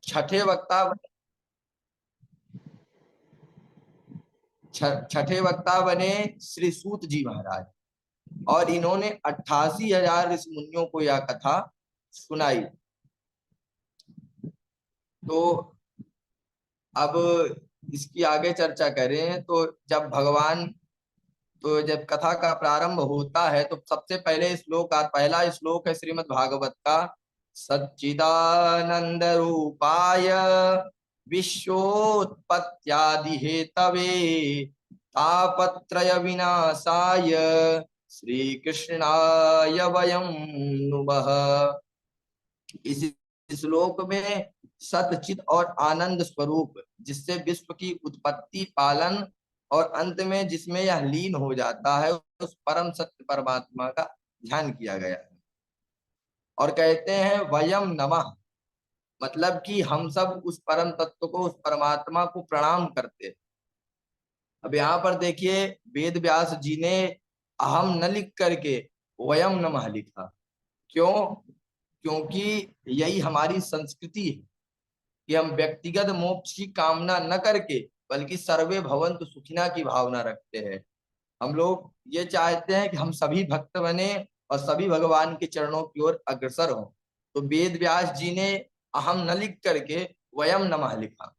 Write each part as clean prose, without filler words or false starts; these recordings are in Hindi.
छठे वक्ता छठे वक्ता बने श्री सूत जी महाराज, और इन्होंने 88,000 ऋषि मुनियों को यह कथा सुनाई। तो अब इसकी आगे चर्चा करें तो जब कथा का प्रारंभ होता है तो सबसे पहले पहला श्लोक है श्रीमद् भागवत का। सच्चिदानंद रूपाय विश्वोत्पत्त्यादि हेतवे तापत्रय विनाशाय श्री कृष्णाय वयं नुमः। इस श्लोक में सतचित और आनंद स्वरूप, जिससे विश्व की उत्पत्ति, पालन और अंत में जिसमें यह लीन हो जाता है, उस परम सत्य परमात्मा का ध्यान किया गया है। और कहते हैं वयम नमः, मतलब कि हम सब उस परम तत्व को, उस परमात्मा को प्रणाम करते हैं। अब यहाँ पर देखिए, वेद व्यास जी ने अहम न लिख करके वयम नमः लिखा। क्यों? क्योंकि यही हमारी संस्कृति है कि हम व्यक्तिगत मोक्ष की कामना न करके बल्कि सर्वे भवन्तु सुखिना की भावना रखते हैं। हम लोग ये चाहते हैं कि हम सभी भक्त बने और सभी भगवान के चरणों की ओर अग्रसर हों। तो वेद व्यास जी ने अहम न लिख करके वयम नमः लिखा।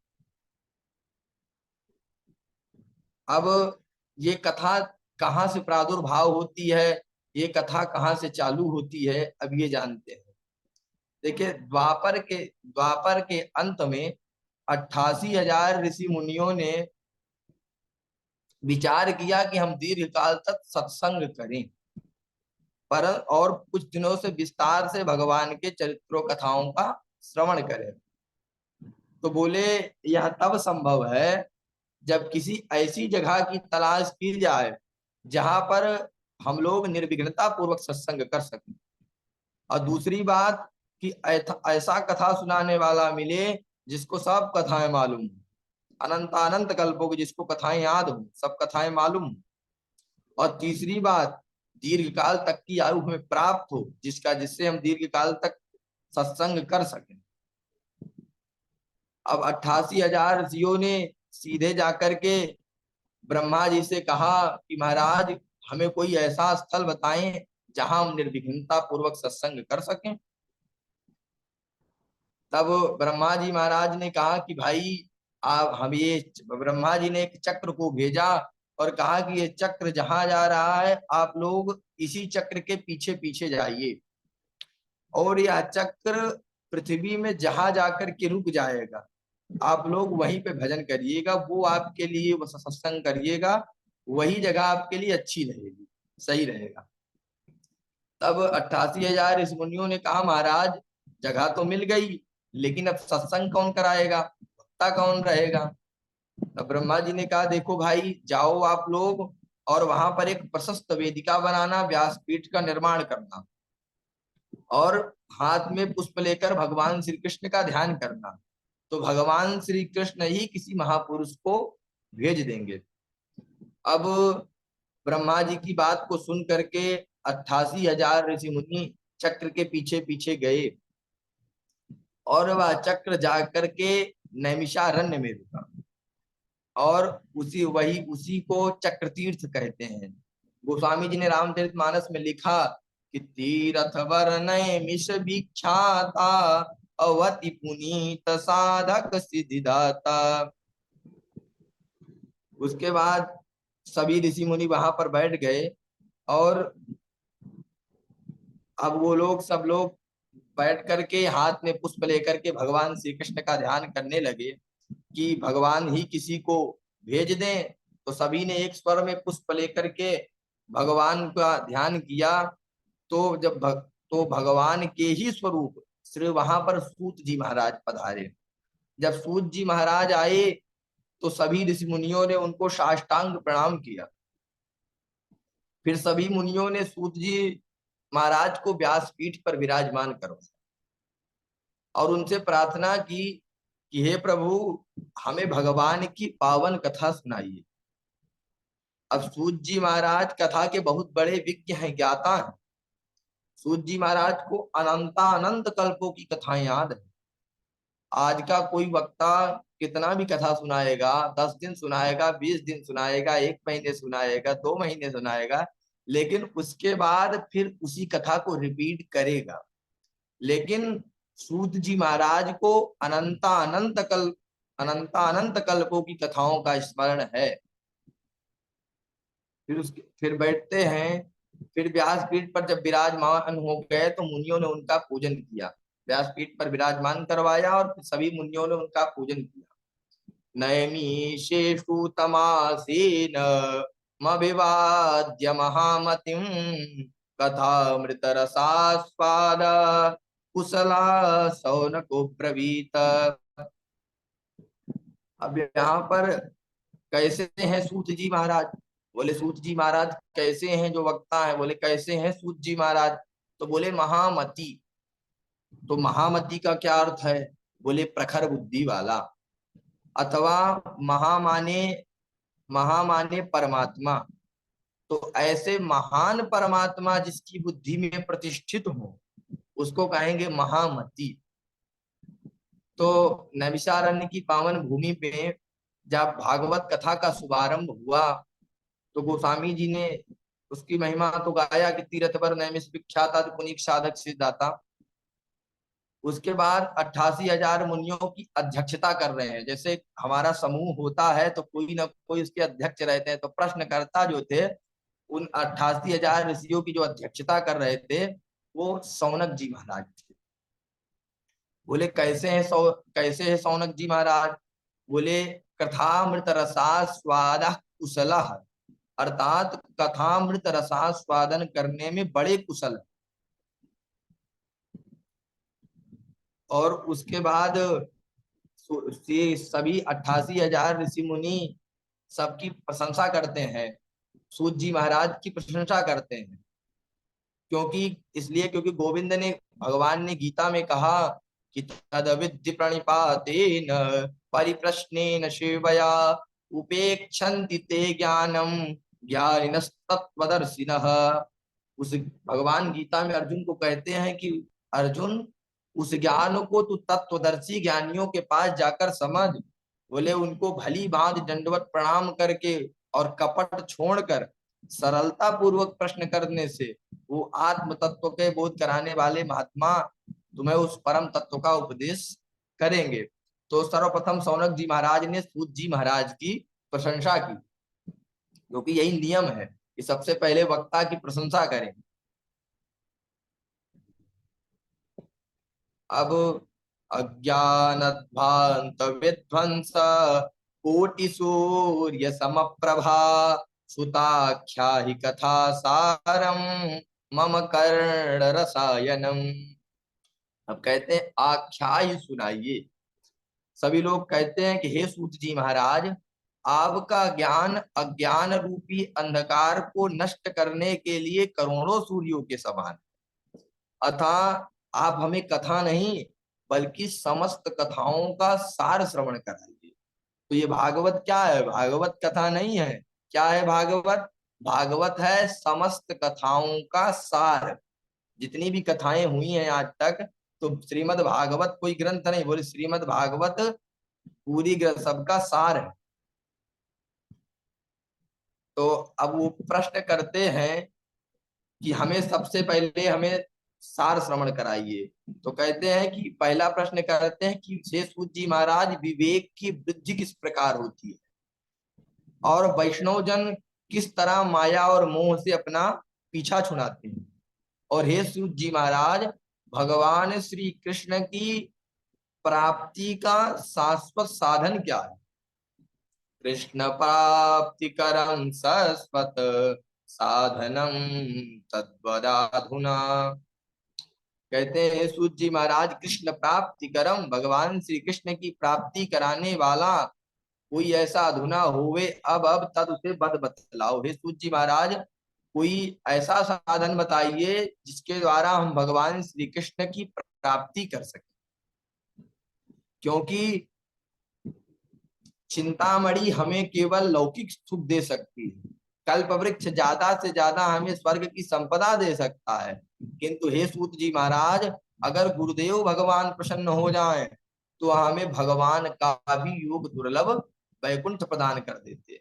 अब ये कथा कहाँ से प्रादुर्भाव होती है, ये कथा कहाँ से चालू होती है, अब ये जानते हैं। देखिए, द्वापर के अंत में 88,000 ऋषि मुनियों ने विचार किया कि हम दीर्घ काल तक सत्संग करें, पर और कुछ दिनों से विस्तार से भगवान के चरित्रों कथाओं का श्रवण करें। तो बोले यह तब संभव है जब किसी ऐसी जगह की तलाश की जाए जहां पर हम लोग निर्विघ्नता पूर्वक सत्संग कर सकें, और दूसरी बात कि ऐसा कथा सुनाने वाला मिले जिसको सब कथाएं मालूम हो, अनंत कल्पों की जिसको कथाएं याद हो, सब कथाएं मालूम हो। और तीसरी बात, दीर्घ काल तक की आयु हमें प्राप्त हो, जिससे हम दीर्घ काल तक सत्संग कर सकें। अब 88,000 ऋषियों ने सीधे जाकर के ब्रह्मा जी से कहा कि महाराज, हमें कोई ऐसा स्थल बताएं जहां हम निर्विघ्नता पूर्वक सत्संग कर सकें। तब ब्रह्मा जी महाराज ने कहा कि भाई, आप हम ये ब्रह्मा जी ने एक चक्र को भेजा और कहा कि ये चक्र जहां जा रहा है, आप लोग इसी चक्र के पीछे पीछे जाइए, और यह चक्र पृथ्वी में जहां जाकर के रुक जाएगा, आप लोग वहीं पे भजन करिएगा, वो आपके लिए वो सत्संग करिएगा, वही जगह आपके लिए अच्छी रहेगी, सही रहेगा। तब 88,000 इस मुनियों ने कहा महाराज, जगह तो मिल गई, लेकिन अब सत्संग कौन कराएगा, वक्ता कौन रहेगा। तब ब्रह्मा जी ने कहा देखो भाई, जाओ आप लोग और वहां पर एक प्रशस्त वेदिका बनाना, व्यासपीठ का निर्माण करना, और हाथ में पुष्प लेकर भगवान श्री कृष्ण का ध्यान करना, तो भगवान श्री कृष्ण ही किसी महापुरुष को भेज देंगे। अब ब्रह्मा जी की बात को सुन करके 88,000 ऋषि मुनि चक्र के पीछे पीछे गए, और वह चक्र जा करके नैमिषारण्य में रुका, और उसी को चक्र तीर्थ कहते हैं। गोस्वामी जी ने रामचरितमानस में लिखा कि तीरथ वर्णय विख्याता अवति पुनीत साधक सिद्धिदाता। उसके बाद सभी ऋषि मुनि वहां पर बैठ गए, और अब वो लोग सब लोग बैठ करके हाथ में पुष्प लेकर के भगवान श्री कृष्ण का ध्यान करने लगे कि भगवान ही किसी को भेज दें। तो सभी ने एक स्वर में पुष्प लेकर के भगवान का ध्यान किया। तो तो भगवान के ही स्वरूप श्री वहां पर सूत जी महाराज पधारे। जब सूत जी महाराज आए तो सभी ऋषि मुनियों ने उनको साष्टांग प्रणाम किया। फिर सभी मुनियों ने सूत जी महाराज को व्यासपीठ पर विराजमान करो और उनसे प्रार्थना की कि हे प्रभु, हमें भगवान की पावन कथा सुनाइए। अब सूत जी महाराज कथा के बहुत बड़े विज्ञ हैं, ज्ञाता हैं। सूत जी महाराज को अनंत कल्पों की कथाएं याद है। आज का कोई वक्ता कितना भी कथा सुनाएगा, 10 दिन सुनाएगा, 20 दिन सुनाएगा, 1 महीने सुनाएगा, 2 महीने सुनाएगा, लेकिन उसके बाद फिर उसी कथा को रिपीट करेगा। लेकिन सूत जी महाराज को अनंता अनंत कल्पों की कथाओं का स्मरण है। फिर बैठते हैं। फिर व्यासपीठ पर जब विराजमान हो गए तो मुनियों ने उनका पूजन किया। व्यासपीठ पर विराजमान करवाया और फिर सभी मुनियों ने उनका पूजन किया। नैमिषेषु तमासीन मभिवाद्य महामतिम कथामृत रसास्वाद कुशला सौनको ब्रवीत। अब यहाँ पर कैसे हैं सूत जी महाराज? बोले सूत जी महाराज कैसे हैं जो वक्ता है? बोले कैसे हैं सूत जी महाराज? तो बोले महामति। तो महामति का क्या अर्थ है? बोले प्रखर बुद्धि वाला, अथवा महामाने महामाने परमात्मा। तो ऐसे महान परमात्मा जिसकी बुद्धि में प्रतिष्ठित हो उसको कहेंगे महामति। तो नैमिषारण्य की पावन भूमि पे जब भागवत कथा का शुभारंभ हुआ तो गोस्वामी जी ने उसकी महिमा तो गाया कि तीरथ पर नैमिष विख्यात पुनीत साधक सिद्धाता। उसके बाद 88,000 मुनियों की अध्यक्षता कर रहे हैं। जैसे हमारा समूह होता है तो कोई ना कोई उसके अध्यक्ष रहते हैं, तो प्रश्नकर्ता जो थे उन 88,000 ऋषियों की जो अध्यक्षता कर रहे थे वो सौनक जी महाराज थे। बोले कैसे है सौनक जी महाराज? बोले कथामृत रसास्वाद कुशल, अर्थात कथामृत रसास्वादन करने में बड़े कुशल। और उसके बाद सभी 88,000 ऋषि मुनि सबकी प्रशंसा करते हैं, सूत जी महाराज की प्रशंसा करते हैं। क्योंकि गोविंद ने, भगवान ने गीता में कहा कि तद विद्य प्रणिपातेन परिप्रश्नेन सेवया उपेक्षन्ति ते ज्ञानम ज्ञानिनस्तत्त्वदर्शिनः। उस भगवान गीता में अर्जुन को कहते हैं कि अर्जुन, उस ज्ञान को तू तत्वदर्शी ज्ञानियों के पास जाकर समझ। बोले उनको भली भांति दंडवत प्रणाम करके और कपट छोड़कर सरलता पूर्वक प्रश्न करने से वो आत्म तत्व के बोध कराने वाले महात्मा तुम्हें उस परम तत्व का उपदेश करेंगे। तो सर्वप्रथम सौनक जी महाराज ने सूत जी महाराज की प्रशंसा की, क्योंकि यही नियम है कि सबसे पहले वक्ता की प्रशंसा करें। अब अज्ञानध्वांत विध्वंस कोटि सूर्य समप्रभा सुताख्या ही कथा सारम मम कर्ण रसायनम। अब कहते हैं आख्याय सुनाइए। सभी लोग कहते हैं कि हे सूत जी महाराज, आपका ज्ञान अज्ञान रूपी अंधकार को नष्ट करने के लिए करोड़ों सूर्यों के समान, अतः आप हमें कथा नहीं बल्कि समस्त कथाओं का सार श्रवण कराइए। तो ये भागवत क्या है? भागवत कथा नहीं है। क्या है भागवत? भागवत है समस्त कथाओं का सार। जितनी भी कथाएं हुई हैं आज तक, तो श्रीमद् भागवत कोई ग्रंथ नहीं, बोले श्रीमद् भागवत पूरी ग्रंथ सबका सार है। तो अब वो प्रश्न करते हैं कि हमें सबसे पहले हमें सार श्रवण कराइए। तो कहते हैं कि पहला प्रश्न करते हैं कि हे सूत जी महाराज, विवेक की वृद्धि किस प्रकार होती है और वैष्णव जन किस तरह माया और मोह से अपना पीछा छुड़ाते हैं। और हे सूत जी महाराज, भगवान श्री कृष्ण की प्राप्ति का शाश्वत साधन क्या है? कृष्ण प्राप्ति करम शाश्वत साधनम तद्वदाधुना। कहते हैं सूत जी महाराज, कृष्ण प्राप्ति करम, भगवान श्री कृष्ण की प्राप्ति कराने वाला कोई ऐसा अधुना होवे अब तद उसे बद बतलाओ। हे सूत जी महाराज, कोई ऐसा साधन बताइए जिसके द्वारा हम भगवान श्री कृष्ण की प्राप्ति कर सके। क्योंकि चिंतामणि हमें केवल लौकिक सुख दे सकती है, कल्प वृक्ष ज्यादा से ज्यादा हमें स्वर्ग की संपदा दे सकता है, किंतु हे सूत जी महाराज, अगर गुरुदेव भगवान प्रसन्न हो जाएं तो हमें भगवान का भी योग दुर्लभ वैकुंठ प्रदान कर देते।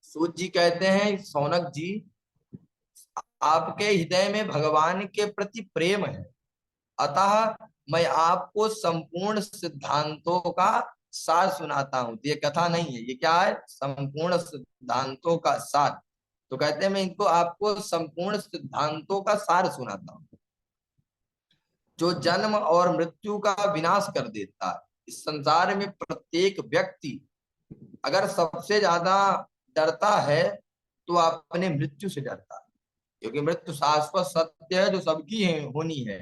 सूत जी कहते हैं, सौनक जी, आपके हृदय में भगवान के प्रति प्रेम है, अतः मैं आपको संपूर्ण सिद्धांतों का सार सुनाता हूं। ये कथा नहीं है, ये क्या है, संपूर्ण सिद्धांतों का सार। तो कहते हैं मैं इनको आपको संपूर्ण सिद्धांतों का सार सुनाता हूं, जो जन्म और मृत्यु का विनाश कर देता है। इस संसार में प्रत्येक व्यक्ति अगर सबसे ज्यादा डरता है तो अपने मृत्यु से डरता है, क्योंकि मृत्यु शाश्वत सत्य है जो सबकी है, होनी है।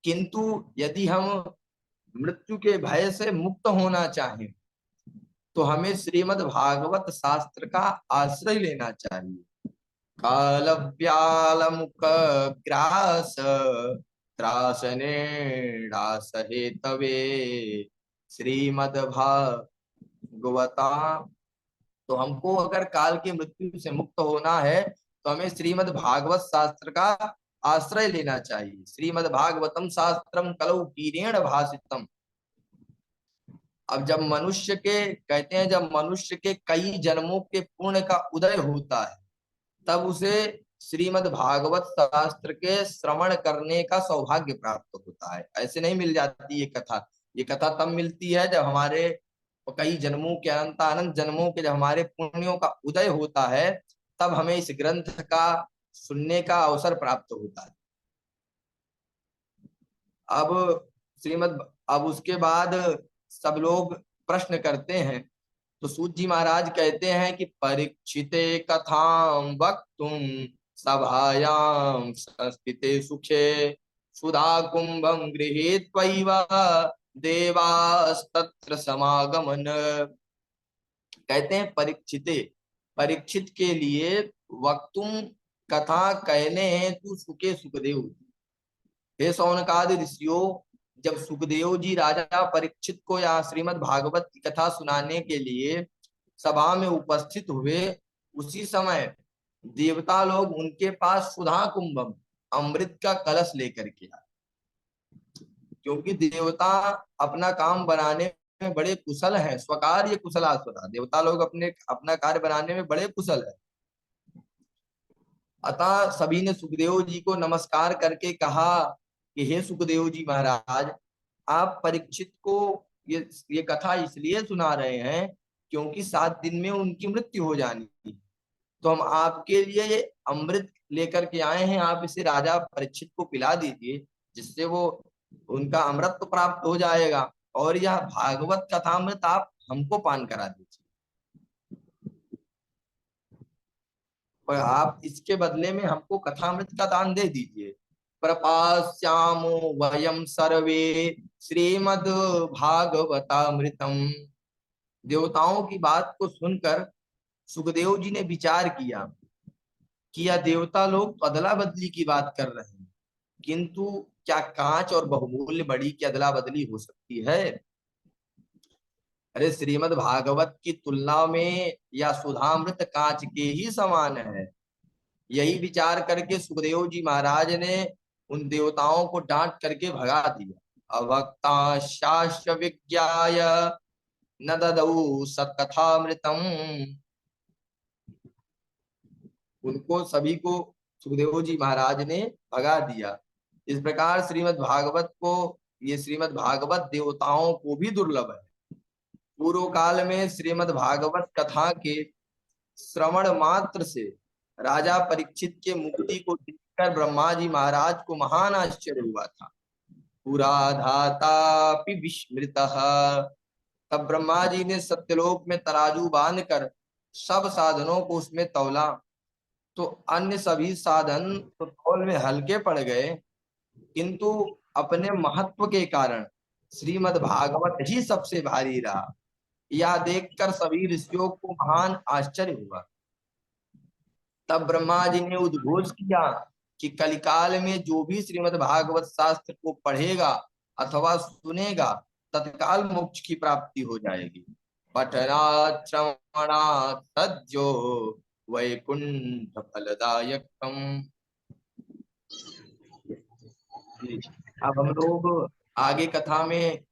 किंतु यदि हम मृत्यु के भय से मुक्त होना चाहें तो हमें श्रीमद् भागवत शास्त्र का आश्रय लेना चाहिए। काल व्याल मुख ग्रास त्रासने रास हेतवे श्रीमद् भागवता। तो हमको अगर काल की मृत्यु से मुक्त होना है तो हमें श्रीमद् भागवत शास्त्र का आश्रय लेना चाहिए। श्रीमद् भागवतम शास्त्रम कलौ कीरेण भाषितम। अब जब मनुष्य के, कहते हैं जब मनुष्य के कई जन्मों के पुण्य का उदय होता है तब उसे श्रीमद् भागवत शास्त्र के श्रवण करने का सौभाग्य प्राप्त होता है। ऐसे नहीं मिल जाती ये कथा। ये कथा तब मिलती है जब हमारे कई जन्मों के, अनंत अनंत जन्मों के जब हमारे पुण्यों का उदय होता है, तब हमें इस ग्रंथ का सुनने का अवसर प्राप्त होता है। अब श्रीमद, अब उसके बाद सब लोग प्रश्न करते हैं। तो सूत जी महाराज कहते हैं कि परीक्षिते कथां वक्तुम सभायां संस्थिते सुखे सुधा कुंभं गृहीत्वैव देवास्तत्र समागमन। कहते हैं परीक्षिते, परीक्षित के लिए वक्तुम, कथा कहने हैं तू सुखे सुखदेव। हे शौनकादि ऋषियों, जब सुखदेव जी राजा परीक्षित को यहाँ श्रीमद् भागवत की कथा सुनाने के लिए सभा में उपस्थित हुए, उसी समय देवता लोग उनके पास सुधा कुंभम, अमृत का कलश लेकर के आए। क्योंकि देवता अपना काम बनाने में बड़े कुशल हैं, स्वकार्य कुशलास्वता। देवता लोग अपने अपना कार्य बनाने में बड़े कुशल है। अतः सभी ने सुखदेव जी को नमस्कार करके कहा कि हे सुखदेव जी महाराज, आप परीक्षित को ये कथा इसलिए सुना रहे हैं क्योंकि 7 दिन में उनकी मृत्यु हो जानी थी। तो हम आपके लिए ये अमृत लेकर के आए हैं, आप इसे राजा परीक्षित को पिला दीजिए, जिससे वो उनका अमृत तो प्राप्त हो जाएगा, और यह भागवत कथामृत आप हमको पान करा दीजिए, और आप इसके बदले में हमको कथामृत का दान दे दीजिए। प्रपास्यामो वयम सर्वे श्रीमद् भागवतामृतम। देवताओं की बात को सुनकर सुखदेव जी ने विचार किया कि यह देवता लोग तो अदला बदली की बात कर रहे हैं, किंतु क्या कांच और बहुमूल्य बड़ी की अदला बदली हो सकती है? अरे श्रीमद् भागवत की तुलना में या सुधामृत कांच के ही समान है। यही विचार करके सुखदेव जी महाराज ने उन देवताओं को डांट करके भगा दिया। अभक्ता शास्त्र विज्ञाय न ददौ सत्कथामृतम। उनको सभी को सुखदेव जी महाराज ने भगा दिया। इस प्रकार श्रीमद् भागवत को, ये श्रीमद् भागवत देवताओं को भी दुर्लभ है। पूर्व काल में श्रीमद् भागवत कथा के श्रवण मात्र से राजा परीक्षित के मुक्ति को देखकर ब्रह्मा जी महाराज को महान आश्चर्य हुआ था। पुरा धातापि विस्मृतः। तब ब्रह्मा जी ने सत्यलोक में तराजू बांधकर सब साधनों को उसमें तौला, तो अन्य सभी साधन तो तौल में हल्के पड़ गए, किंतु अपने महत्व के कारण श्रीमद् भागवत ही सबसे भारी रहा। यह देखकर सभी ऋषियों को महान आश्चर्य हुआ। तब ब्रह्मा जी ने उद्घोष किया कि कलिकाल में जो भी श्रीमद् भागवत शास्त्र को पढ़ेगा अथवा सुनेगा, तत्काल मोक्ष की प्राप्ति हो जाएगी। पठनात् श्रवणात् तज्जो वैकुंठ फलदायकम। अब हम लोग आगे कथा में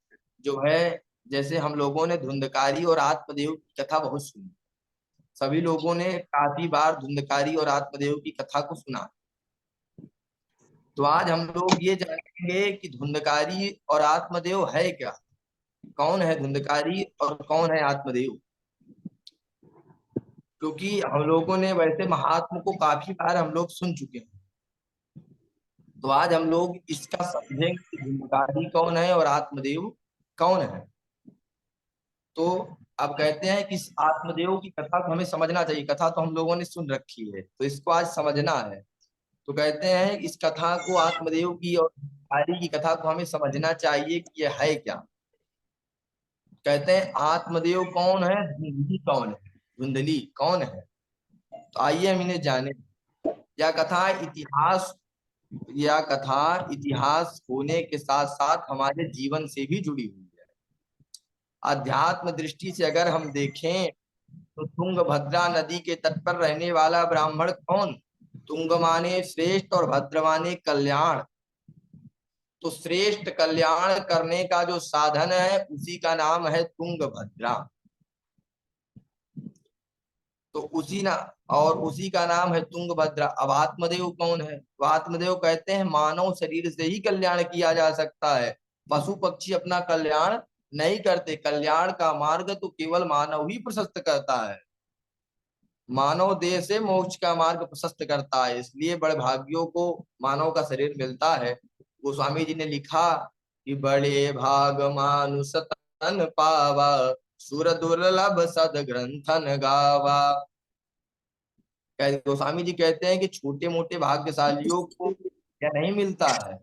जो है, जैसे हम लोगों ने धुंधकारी और आत्मदेव की कथा बहुत सुनी, सभी लोगों ने काफी बार धुंधकारी और आत्मदेव की कथा को सुना। तो आज हम लोग ये जानेंगे कि धुंधकारी और आत्मदेव है क्या, कौन है धुंधकारी और कौन है आत्मदेव। क्योंकि हम लोगों ने वैसे महात्मा को काफी बार हम लोग सुन चुके हैं, तो आज हम लोग इसका समझेंगे कि धुंधकारी कौन है और आत्मदेव कौन है। तो अब कहते हैं कि इस आत्मदेव की कथा को हमें समझना चाहिए, कथा तो हम लोगों ने सुन रखी है, तो इसको आज समझना है। तो कहते हैं इस कथा को, आत्मदेव की और धुंधकारी की कथा को हमें समझना चाहिए कि यह है क्या। कहते हैं आत्मदेव कौन है, धुंधली कौन है, धुंधली कौन है। तो आइए हम इन्हें जाने। यह कथा इतिहास यह कथा इतिहास होने के साथ साथ हमारे जीवन से भी जुड़ी हुई है। अध्यात्म दृष्टि से अगर हम देखें तो तुंगभद्रा नदी के तट पर रहने वाला ब्राह्मण कौन, तुंग माने श्रेष्ठ और भद्र माने कल्याण। तो श्रेष्ठ कल्याण करने का जो साधन है उसी का नाम है तुंगभद्रा। तो उसी का नाम है तुंगभद्रा। अब आत्मदेव कौन है, तो आत्मदेव कहते हैं मानव शरीर से ही कल्याण किया जा सकता है, पशु पक्षी अपना कल्याण नहीं करते। कल्याण का मार्ग तो केवल मानव ही प्रशस्त करता है, मानव देह से मोक्ष का मार्ग प्रशस्त करता है। इसलिए बड़े भाग्यों को मानव का शरीर मिलता है। गोस्वामी जी ने लिखा कि बड़े भाग मानुष तन पावा, सुर दुर्लभ सद ग्रंथन गावा। गोस्वामी जी कहते हैं कि छोटे मोटे भाग्यशालियों को क्या नहीं मिलता है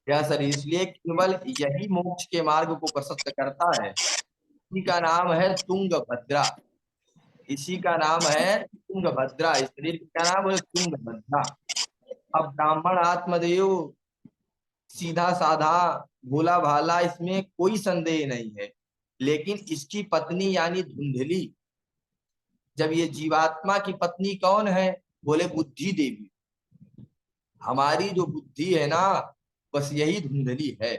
यह शरीर, इसलिए केवल यही मोक्ष के मार्ग को प्रशस्त करता है। इसी का नाम है तुंगभद्रा, इसी का नाम है तुंगभद्रा। इस शरीर का नाम है तुंगभद्रा। अब ब्राह्मण आत्मदेव सीधा साधा भोला भाला, इसमें कोई संदेह नहीं है। लेकिन इसकी पत्नी यानी धुंधली, जब ये जीवात्मा की पत्नी कौन है, बोले बुद्धि देवी। हमारी जो बुद्धि है ना, बस यही धुंधली है।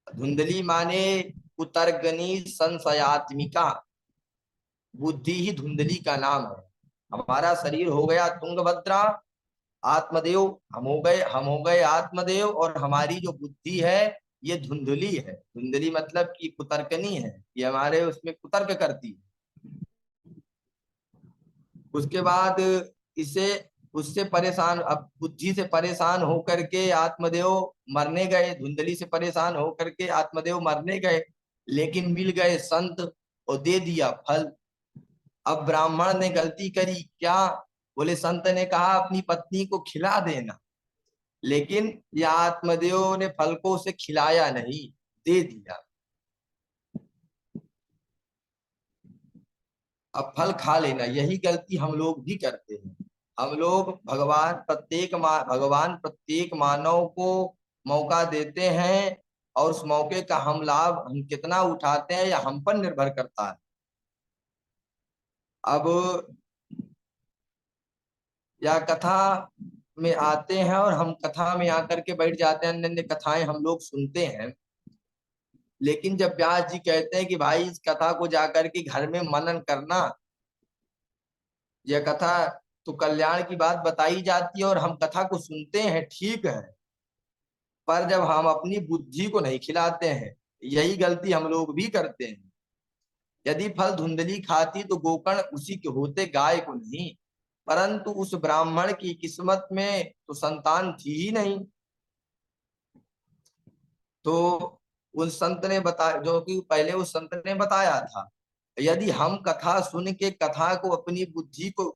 धुंधली माने कुतर्गनी संशयात्मिका, बुद्धि ही धुंधली का नाम है। हमारा शरीर हो गया तुंगभद्रा, आत्मदेव हम हो गए आत्मदेव, और हमारी जो बुद्धि है ये धुंधली है। धुंधली मतलब कि कुतर्कनी है, ये हमारे उसमें कुतर्क करती है। उसके बाद इसे उससे परेशान, अब बुद्धि से परेशान होकर के आत्मदेव मरने गए, धुंधली से परेशान होकर के आत्मदेव मरने गए, लेकिन मिल गए संत और दे दिया फल। अब ब्राह्मण ने गलती करी क्या, बोले संत ने कहा अपनी पत्नी को खिला देना, लेकिन यह आत्मदेव ने फल को उसे खिलाया नहीं, दे दिया। अब फल खा लेना, यही गलती हम लोग भी करते हैं। हम लोग भगवान प्रत्येक मानव को मौका देते हैं, और उस मौके का हम कितना उठाते हैं या हम पर निर्भर करता है। अब या कथा में आते हैं और हम कथा में आकर के बैठ जाते हैं, अन्य अन्य कथाएं हम लोग सुनते हैं। लेकिन जब व्यास जी कहते हैं कि भाई इस कथा को जाकर के घर में मनन करना, यह कथा तो कल्याण की बात बताई जाती है और हम कथा को सुनते हैं, ठीक है, पर जब हम अपनी बुद्धि को नहीं खिलाते हैं, यही गलती हम लोग भी करते हैं। यदि फल धुंधली खाती तो गोकर्ण उसी के होते, गाय को नहीं। परंतु उस ब्राह्मण की किस्मत में तो संतान थी ही नहीं। तो उस संत ने बताया, जो कि पहले उस संत ने बताया था, यदि हम कथा सुन के कथा को अपनी बुद्धि को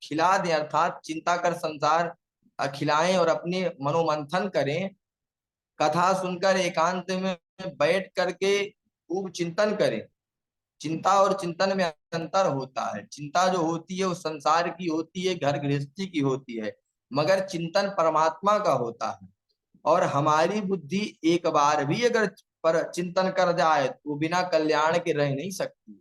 खिला दें, अर्थात चिंता कर संसार खिलाएं और अपने मनोमंथन करें, कथा सुनकर एकांत में बैठ करके खूब चिंतन करें। चिंता और चिंतन में अंतर होता है। चिंता जो होती है वो संसार की होती है, घर गृहस्थी की होती है, मगर चिंतन परमात्मा का होता है। और हमारी बुद्धि एक बार भी अगर पर चिंतन कर जाए तो बिना कल्याण के रह नहीं सकती।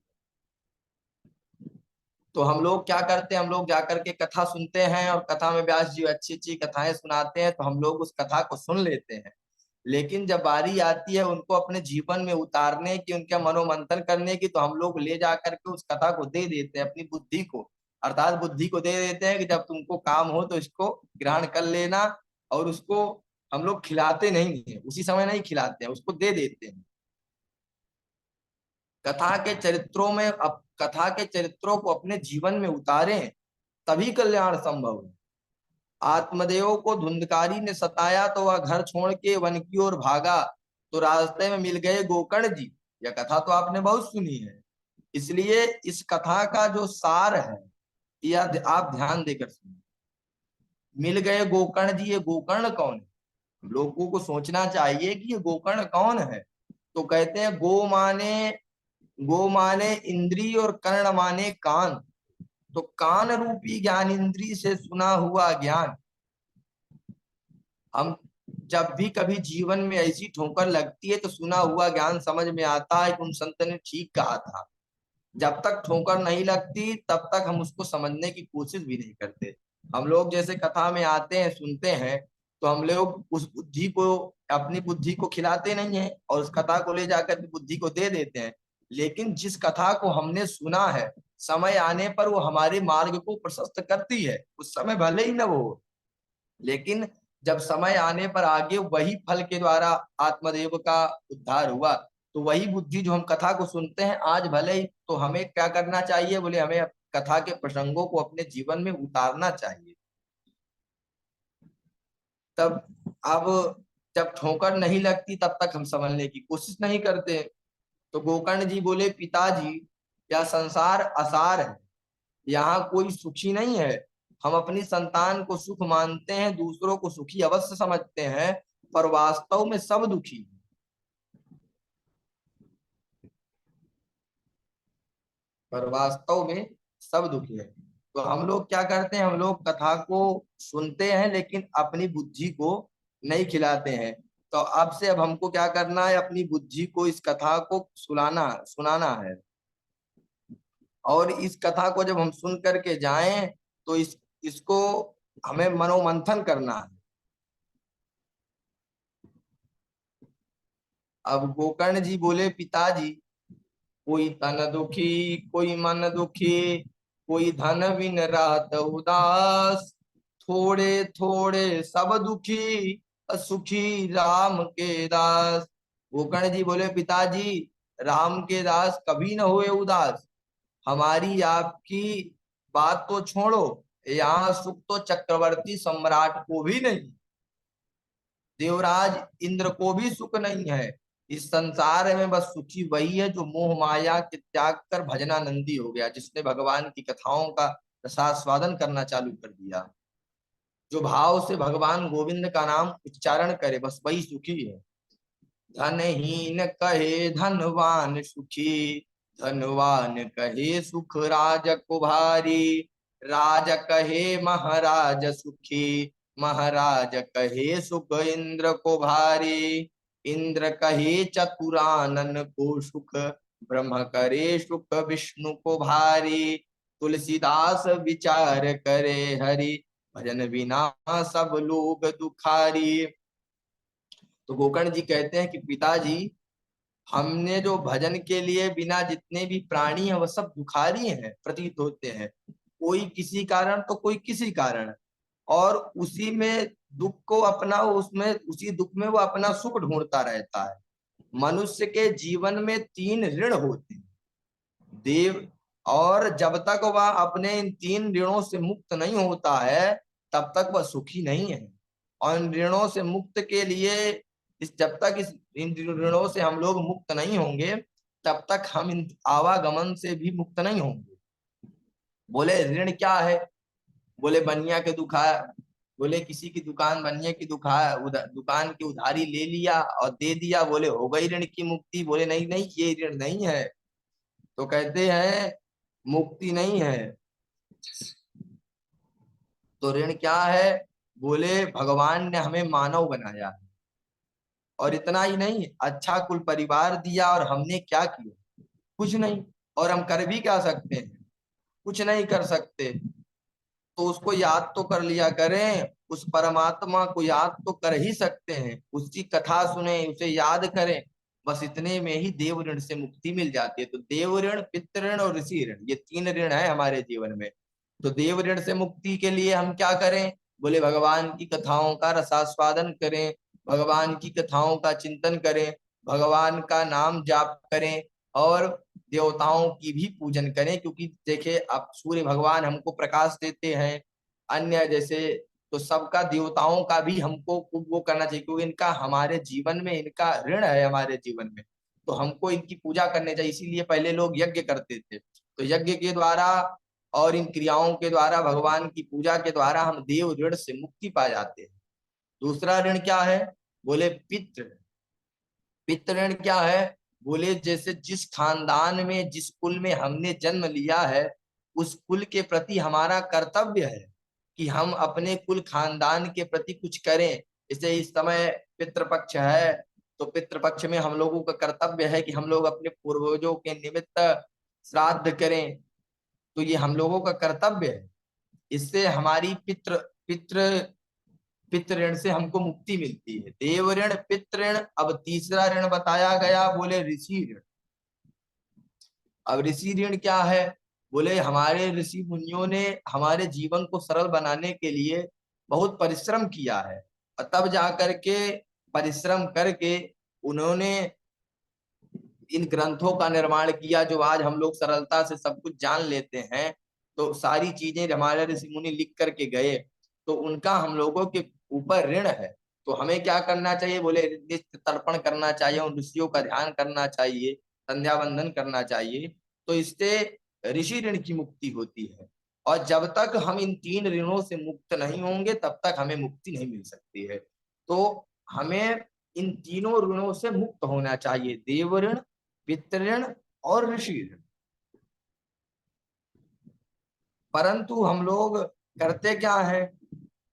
तो हम लोग क्या करते हैं, हम लोग जाकर के कथा सुनते हैं, और कथा में व्यास जी अच्छी अच्छी कथाएं सुनाते हैं, तो हम लोग उस कथा को सुन लेते हैं। लेकिन जब बारी आती है उनको अपने जीवन में उतारने की, उनका मनोमंथन करने की, तो हम लोग ले जा करके उस कथा को दे देते हैं अपनी बुद्धि को, अर्थात बुद्धि को दे देते हैं कि जब तुमको काम हो तो इसको ग्रहण कर लेना। और उसको हम लोग खिलाते नहीं है, उसी समय नहीं खिलाते हैं, उसको दे देते हैं। कथा के चरित्रों में, अब कथा के चरित्रों को अपने जीवन में उतारें तभी कल्याण संभव है। आत्मदेव को धुंधकारी ने सताया तो वह घर छोड़ के वन की ओर भागा, तो रास्ते में मिल गए गोकर्ण जी। यह कथा तो आपने बहुत सुनी है, इसलिए इस कथा का जो सार है यह आप ध्यान देकर सुनिए। मिल गए गोकर्ण जी, ये गोकर्ण कौन है? लोगों को सोचना चाहिए कि ये गोकर्ण कौन है। तो कहते हैं गो माने इंद्री और कर्ण माने कान। तो कान रूपी ज्ञान इंद्री से सुना हुआ ज्ञान, हम जब भी कभी जीवन में ऐसी ठोकर लगती है तो सुना हुआ ज्ञान समझ में आता है कि उन संत ने ठीक कहा था। जब तक ठोकर नहीं लगती तब तक हम उसको समझने की कोशिश भी नहीं करते। हम लोग जैसे कथा में आते हैं, सुनते हैं, तो हम लोग उस बुद्धि को, अपनी बुद्धि को खिलाते नहीं है और उस कथा को ले जाकर बुद्धि को दे देते हैं। लेकिन जिस कथा को हमने सुना है, समय आने पर वो हमारे मार्ग को प्रशस्त करती है। उस समय भले ही न वो, लेकिन जब समय आने पर आगे वही फल के द्वारा आत्मदेव का उद्धार हुआ, तो वही बुद्धि जो हम कथा को सुनते हैं आज भले ही, तो हमें क्या करना चाहिए? बोले हमें कथा के प्रसंगों को अपने जीवन में उतारना चाहिए। तब अब जब ठोकर नहीं लगती तब तक हम समझने की कोशिश नहीं करते। तो गोकर्ण जी बोले, पिताजी यह संसार असार है, यहाँ कोई सुखी नहीं है। हम अपनी संतान को सुख मानते हैं, दूसरों को सुखी अवश्य समझते हैं, पर वास्तव में सब दुखी हैं। पर वास्तव में सब दुखी है। तो हम लोग क्या करते हैं? हम लोग कथा को सुनते हैं लेकिन अपनी बुद्धि को नहीं खिलाते हैं। तो अब हमको क्या करना है? अपनी बुद्धि को इस कथा को सुनाना है। और इस कथा को जब हम सुन करके जाएं तो इसको हमें मनोमंथन करना है। अब गोकर्ण जी बोले, पिताजी कोई तन दुखी कोई मन दुखी, कोई धन बिन रहत उदास, थोड़े थोड़े सब दुखी, सुखी राम के दास। गोकर्ण जी बोले, पिताजी राम के दास कभी न हुए उदास। हमारी आपकी बात तो छोड़ो, यहाँ सुख तो चक्रवर्ती सम्राट को भी नहीं, देवराज इंद्र को भी सुख नहीं है। इस संसार में बस सुखी वही है जो मोह माया के त्याग कर भजनानंदी हो गया, जिसने भगवान की कथाओं का रसास्वादन करना चालू कर दिया। जो भाव से भगवान गोविंद का नाम उच्चारण करे, बस वही सुखी है। धनहीन कहे धनवान सुखी, धनवान कहे सुख राज कुभारी, राज कहे महाराज सुखी, महाराज कहे सुख इंद्र को भारी, इंद्र कहे चतुरानन को सुख, ब्रह्म करे सुख विष्णु को भारी, तुलसीदास विचार करे हरि, भजन बिना सब लोग दुखारी। तो गोकर्ण जी कहते हैं कि पिताजी, हमने जो भजन के लिए बिना जितने भी प्राणी हैं वह सब दुखारी हैं प्रतीत होते हैं, कोई किसी कारण तो कोई किसी कारण, और उसी में दुख को अपना, उसमें उसी दुख में वो अपना सुख ढूंढता रहता है। मनुष्य के जीवन में तीन ऋण होते हैं, देव, और जब तक वह अपने इन तीन ऋणों से मुक्त नहीं होता है तब तक वह सुखी नहीं है। और इन ऋणों से मुक्त के लिए, जब तक इन ऋणों से हम लोग मुक्त नहीं होंगे तब तक हम इन आवागमन से भी मुक्त नहीं होंगे। बोले ऋण क्या है? बोले बनिया के दुखा, बोले किसी की दुकान, बनिया की दुकान की उधारी ले लिया और दे दिया, बोले हो गई ऋण की मुक्ति। बोले नहीं नहीं, ये ऋण नहीं है। तो कहते हैं मुक्ति नहीं है, तो ऋण क्या है? बोले भगवान ने हमें मानव बनाया है, और इतना ही नहीं, अच्छा कुल परिवार दिया, और हमने क्या किया? कुछ नहीं। और हम कर भी क्या सकते हैं? कुछ नहीं कर सकते। तो उसको याद तो कर लिया करें, उस परमात्मा को याद तो कर ही सकते हैं, उसकी कथा सुने, उसे याद करें, बस इतने में ही देव ऋण से मुक्ति मिल जाती है। तो देव ऋण, पितृ ऋण और ऋषि ऋण, ये 3 ऋण है हमारे जीवन में। तो देव ऋण से मुक्ति के लिए हम क्या करें? बोले भगवान की कथाओं का रसास्वादन करें, भगवान की कथाओं का चिंतन करें, भगवान का नाम जाप करें और देवताओं की भी पूजन करें। क्योंकि देखिए, अब सूर्य भगवान हमको प्रकाश देते हैं, अन्य जैसे, तो सबका, देवताओं का भी हमको खूब वो करना चाहिए, क्योंकि इनका हमारे जीवन में, इनका ऋण है हमारे जीवन में, तो हमको इनकी पूजा करनी चाहिए। इसीलिए पहले लोग यज्ञ करते थे। तो यज्ञ के द्वारा और इन क्रियाओं के द्वारा, भगवान की पूजा के द्वारा हम देव ऋण से मुक्ति पा जाते हैं। दूसरा ऋण क्या है? बोले पितृ। पितृ ऋण क्या है? बोले जैसे जिस खानदान में, जिस कुल में हमने जन्म लिया है, उस कुल के प्रति हमारा कर्तव्य है कि हम अपने कुल खानदान के प्रति कुछ करें। जैसे इस समय पितृपक्ष है, तो पितृपक्ष में हम लोगों का कर्तव्य है कि हम लोग अपने पूर्वजों के निमित्त श्राद्ध करें। तो ये हम लोगों का कर्तव्य है। इससे हमारी पितृ पितृ पितृ ऋण से हमको मुक्ति मिलती है। देव ऋण, पितृ ऋण। अब तीसरा ऋण बताया गया, बोले ऋषि ऋण। अब ऋषि ऋण क्या है? बोले हमारे ऋषि मुनियों ने हमारे जीवन को सरल बनाने के लिए बहुत परिश्रम किया है, और तब जाकर के, परिश्रम करके उन्होंने इन ग्रंथों का निर्माण किया, जो आज हम लोग सरलता से सब कुछ जान लेते हैं। तो सारी चीजें हमारे ऋषि मुनि लिख करके गए, तो उनका हम लोगों के ऊपर ऋण है। तो हमें क्या करना चाहिए? बोले नित्य तर्पण करना चाहिए, उन ऋषियों का ध्यान करना चाहिए, संध्या वंदन करना चाहिए। तो इससे ऋषि ऋण की मुक्ति होती है। और जब तक हम इन 3 ऋणों से मुक्त नहीं होंगे, तब तक हमें मुक्ति नहीं मिल सकती है। तो हमें इन तीनों ऋणों से मुक्त होना चाहिए, देव ऋण, पितृ ऋण और ऋषि ऋण। परंतु हम लोग करते क्या है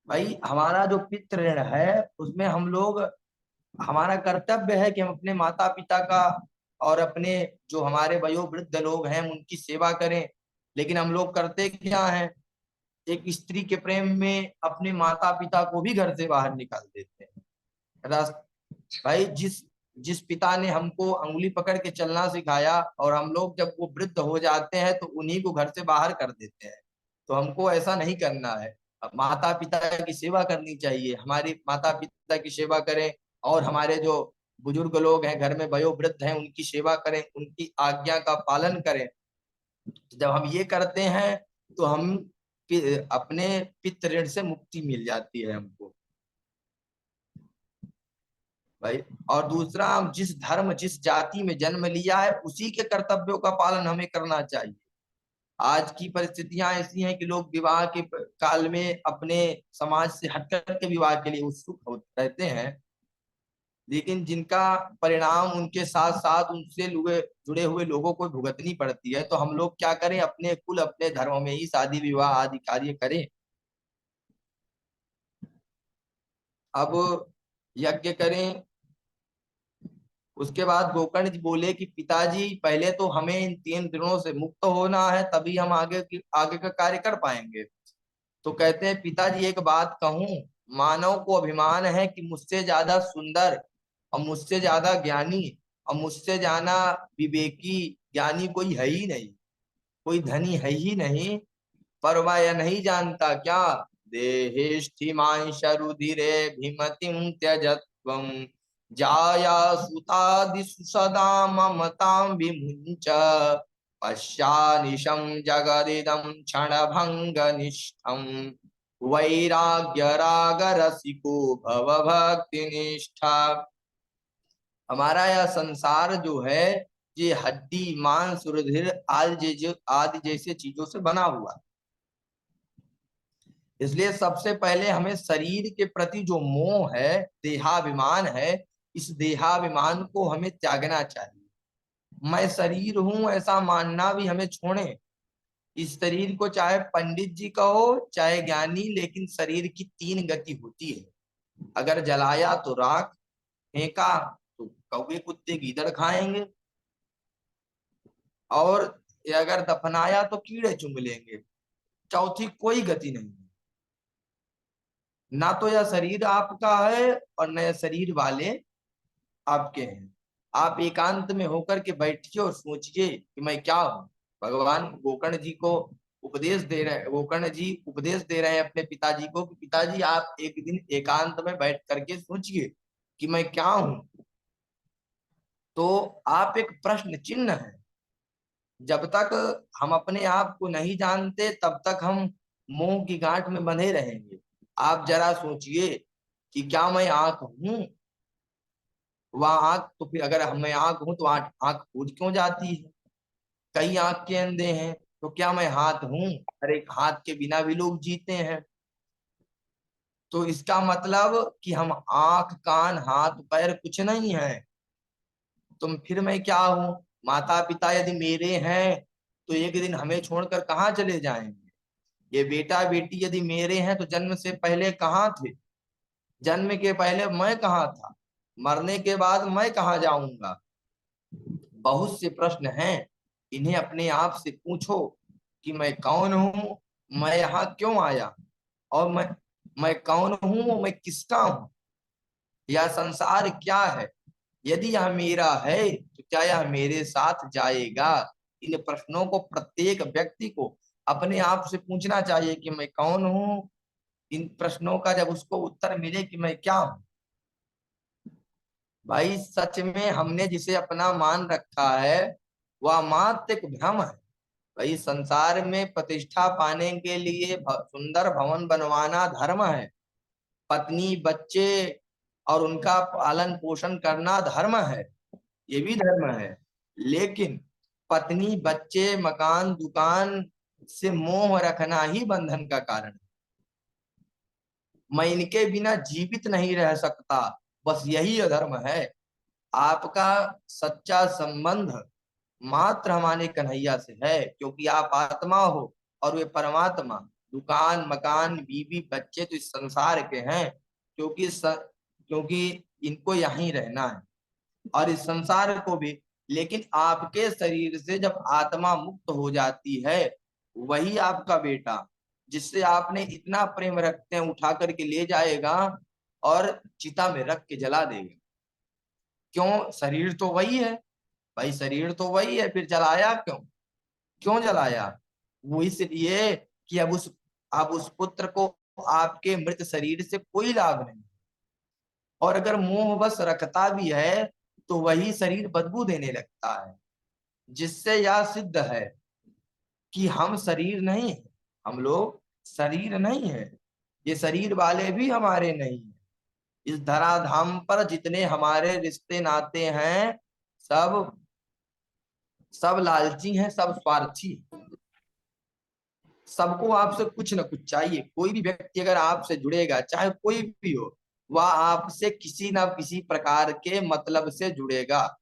भाई? हमारा जो पितृ ऋण है, उसमें हम लोग, हमारा कर्तव्य है कि हम अपने माता पिता का और अपने जो हमारे वयोवृद्ध लोग हैं उनकी सेवा करें। लेकिन हम लोग करते क्या है? एक स्त्री के प्रेम में अपने माता पिता को भी घर से बाहर निकाल देते हैं। भाई, जिस जिस पिता ने हमको अंगुली पकड़ के चलना सिखाया, और हम लोग जब वो वृद्ध हो जाते हैं तो उन्हीं को घर से बाहर कर देते हैं। तो हमको ऐसा नहीं करना है। माता पिता की सेवा करनी चाहिए, हमारी माता पिता की सेवा करें, और हमारे जो बुजुर्ग लोग हैं घर में, वयोवृद्ध हैं, उनकी सेवा करें, उनकी आज्ञा का पालन करें। जब हम ये करते हैं तो हम अपने पितृ ऋण से मुक्ति मिल जाती है हमको भाई। और दूसरा, हम जिस धर्म, जिस जाति में जन्म लिया है, उसी के कर्तव्यों का पालन हमें करना चाहिए। आज की परिस्थितियां ऐसी हैं कि लोग विवाह के काल में अपने समाज से हटकर के विवाह के लिए उत्सुक रहते हैं, लेकिन जिनका परिणाम उनके साथ साथ उनसे जुड़े हुए लोगों को भुगतनी पड़ती है। तो हम लोग क्या करें? अपने कुल, अपने धर्म में ही शादी विवाह आदि कार्य करें। अब यज्ञ करें। उसके बाद गोकर्ण जी बोले कि पिताजी, पहले तो हमें इन 3 दिनों से मुक्त होना है, तभी हम आगे का कार्य कर पाएंगे। तो कहते हैं, पिताजी एक बात कहूं, मानव को अभिमान है कि मुझसे ज्यादा सुंदर और मुझसे ज्यादा ज्ञानी और मुझसे ज्यादा विवेकी ज्ञानी कोई है ही नहीं, कोई धनी है ही नहीं। पर वह यह नहीं जानता क्या? देहेष्ठिमांश रुधिरे भीमतिं त्यजत्वं, जाया सुतादिषु सदा ममतां विमुञ्च, पश्यानिशं जगदिदं क्षणभङ्गनिष्ठं, वैराग्य राग रसिको भव भक्तिनिष्ठा। हमारा यह संसार जो है, ये हड्डी, मांस, रुधिर आदि जैसे चीजों से बना हुआ है। इसलिए सबसे पहले हमें शरीर के प्रति जो मोह है, देहाभिमान है, इस देहाभिमान को हमें त्यागना चाहिए। मैं शरीर हूं ऐसा मानना भी हमें छोड़े। इस शरीर को चाहे पंडित जी कहो चाहे ज्ञानी, लेकिन शरीर की 3 गति होती है। अगर जलाया तो राख, फेंका तो कौवे कुत्ते गीदड़ खाएंगे, और अगर दफनाया तो कीड़े चुंग लेंगे। चौथी कोई गति नहीं। ना तो यह शरीर आपका है और न यह शरीर वाले आपके हैं। आप एकांत में होकर के बैठिए और सोचिए कि मैं क्या हूँ। भगवान गोकर्ण जी को उपदेश दे रहे हैं, गोकर्ण जी उपदेश दे रहे हैं अपने पिताजी को कि पिताजी आप एक दिन एकांत में बैठ करके सोचिए कि मैं क्या हूँ। तो आप एक प्रश्न चिन्ह है। जब तक हम अपने आप को नहीं जानते तब तक हम मोह की गांठ में बंधे रहेंगे। आप जरा सोचिए कि क्या मैं आंख हूं? वह आंख, तो फिर अगर मैं आंख हूं तो आंख आंख फूट क्यों जाती है? कई आंख के अंधे हैं। तो क्या मैं हाथ हूं? अरे एक हाथ के बिना भी लोग जीते हैं। तो इसका मतलब कि हम आंख कान हाथ पैर कुछ नहीं है। तुम फिर मैं क्या हूं? माता पिता यदि मेरे हैं तो एक दिन हमें छोड़कर कहाँ चले जाएंगे? ये बेटा बेटी यदि मेरे हैं तो जन्म से पहले कहाँ थे? जन्म के पहले मैं कहाँ था? मरने के बाद मैं कहाँ जाऊंगा? बहुत से प्रश्न हैं। इन्हें अपने आप से पूछो कि मैं कौन हूँ, मैं यहाँ क्यों आया, और मैं कौन हूँ, मैं किसका हूँ, यह संसार क्या है, यदि यह मेरा है तो क्या यह मेरे साथ जाएगा? इन प्रश्नों को प्रत्येक व्यक्ति को अपने आप से पूछना चाहिए कि मैं कौन हूँ। इन प्रश्नों का जब उसको उत्तर मिले कि मैं क्या हूँ, भाई सच में हमने जिसे अपना मान रखा है वह मात्र एक भ्रम है। भाई संसार में प्रतिष्ठा पाने के लिए सुंदर भवन बनवाना धर्म है, पत्नी बच्चे और उनका पालन पोषण करना धर्म है, ये भी धर्म है। लेकिन पत्नी बच्चे मकान दुकान से मोह रखना ही बंधन का कारण है। मैं इनके बिना जीवित नहीं रह सकता, बस यही अधर्म है। आपका सच्चा संबंध मात्र हमारे कन्हैया से है, क्योंकि आप आत्मा हो और वे परमात्मा। दुकान मकान बीवी बच्चे तो इस संसार के हैं, क्योंकि इनको यहीं रहना है और इस संसार को भी। लेकिन आपके शरीर से जब आत्मा मुक्त हो जाती है, वही आपका बेटा जिससे आपने इतना प्रेम रखते हैं उठा करके ले जाएगा और चिता में रख के जला देगा। क्यों? शरीर तो वही है। भाई शरीर तो वही है, फिर जलाया क्यों? क्यों जलाया? वो इसलिए कि अब उस पुत्र को आपके मृत शरीर से कोई लाभ नहीं। और अगर मोह बस रखता भी है तो वही शरीर बदबू देने लगता है, जिससे यह सिद्ध है कि हम शरीर नहीं है। हम लोग शरीर नहीं है, ये शरीर वाले भी हमारे नहीं है। इस धराधाम पर जितने हमारे रिश्ते नाते हैं, सब सब लालची हैं, सब स्वार्थी। सबको आपसे कुछ ना कुछ चाहिए। कोई भी व्यक्ति अगर आपसे जुड़ेगा, चाहे कोई भी हो, वह आपसे किसी ना किसी प्रकार के मतलब से जुड़ेगा।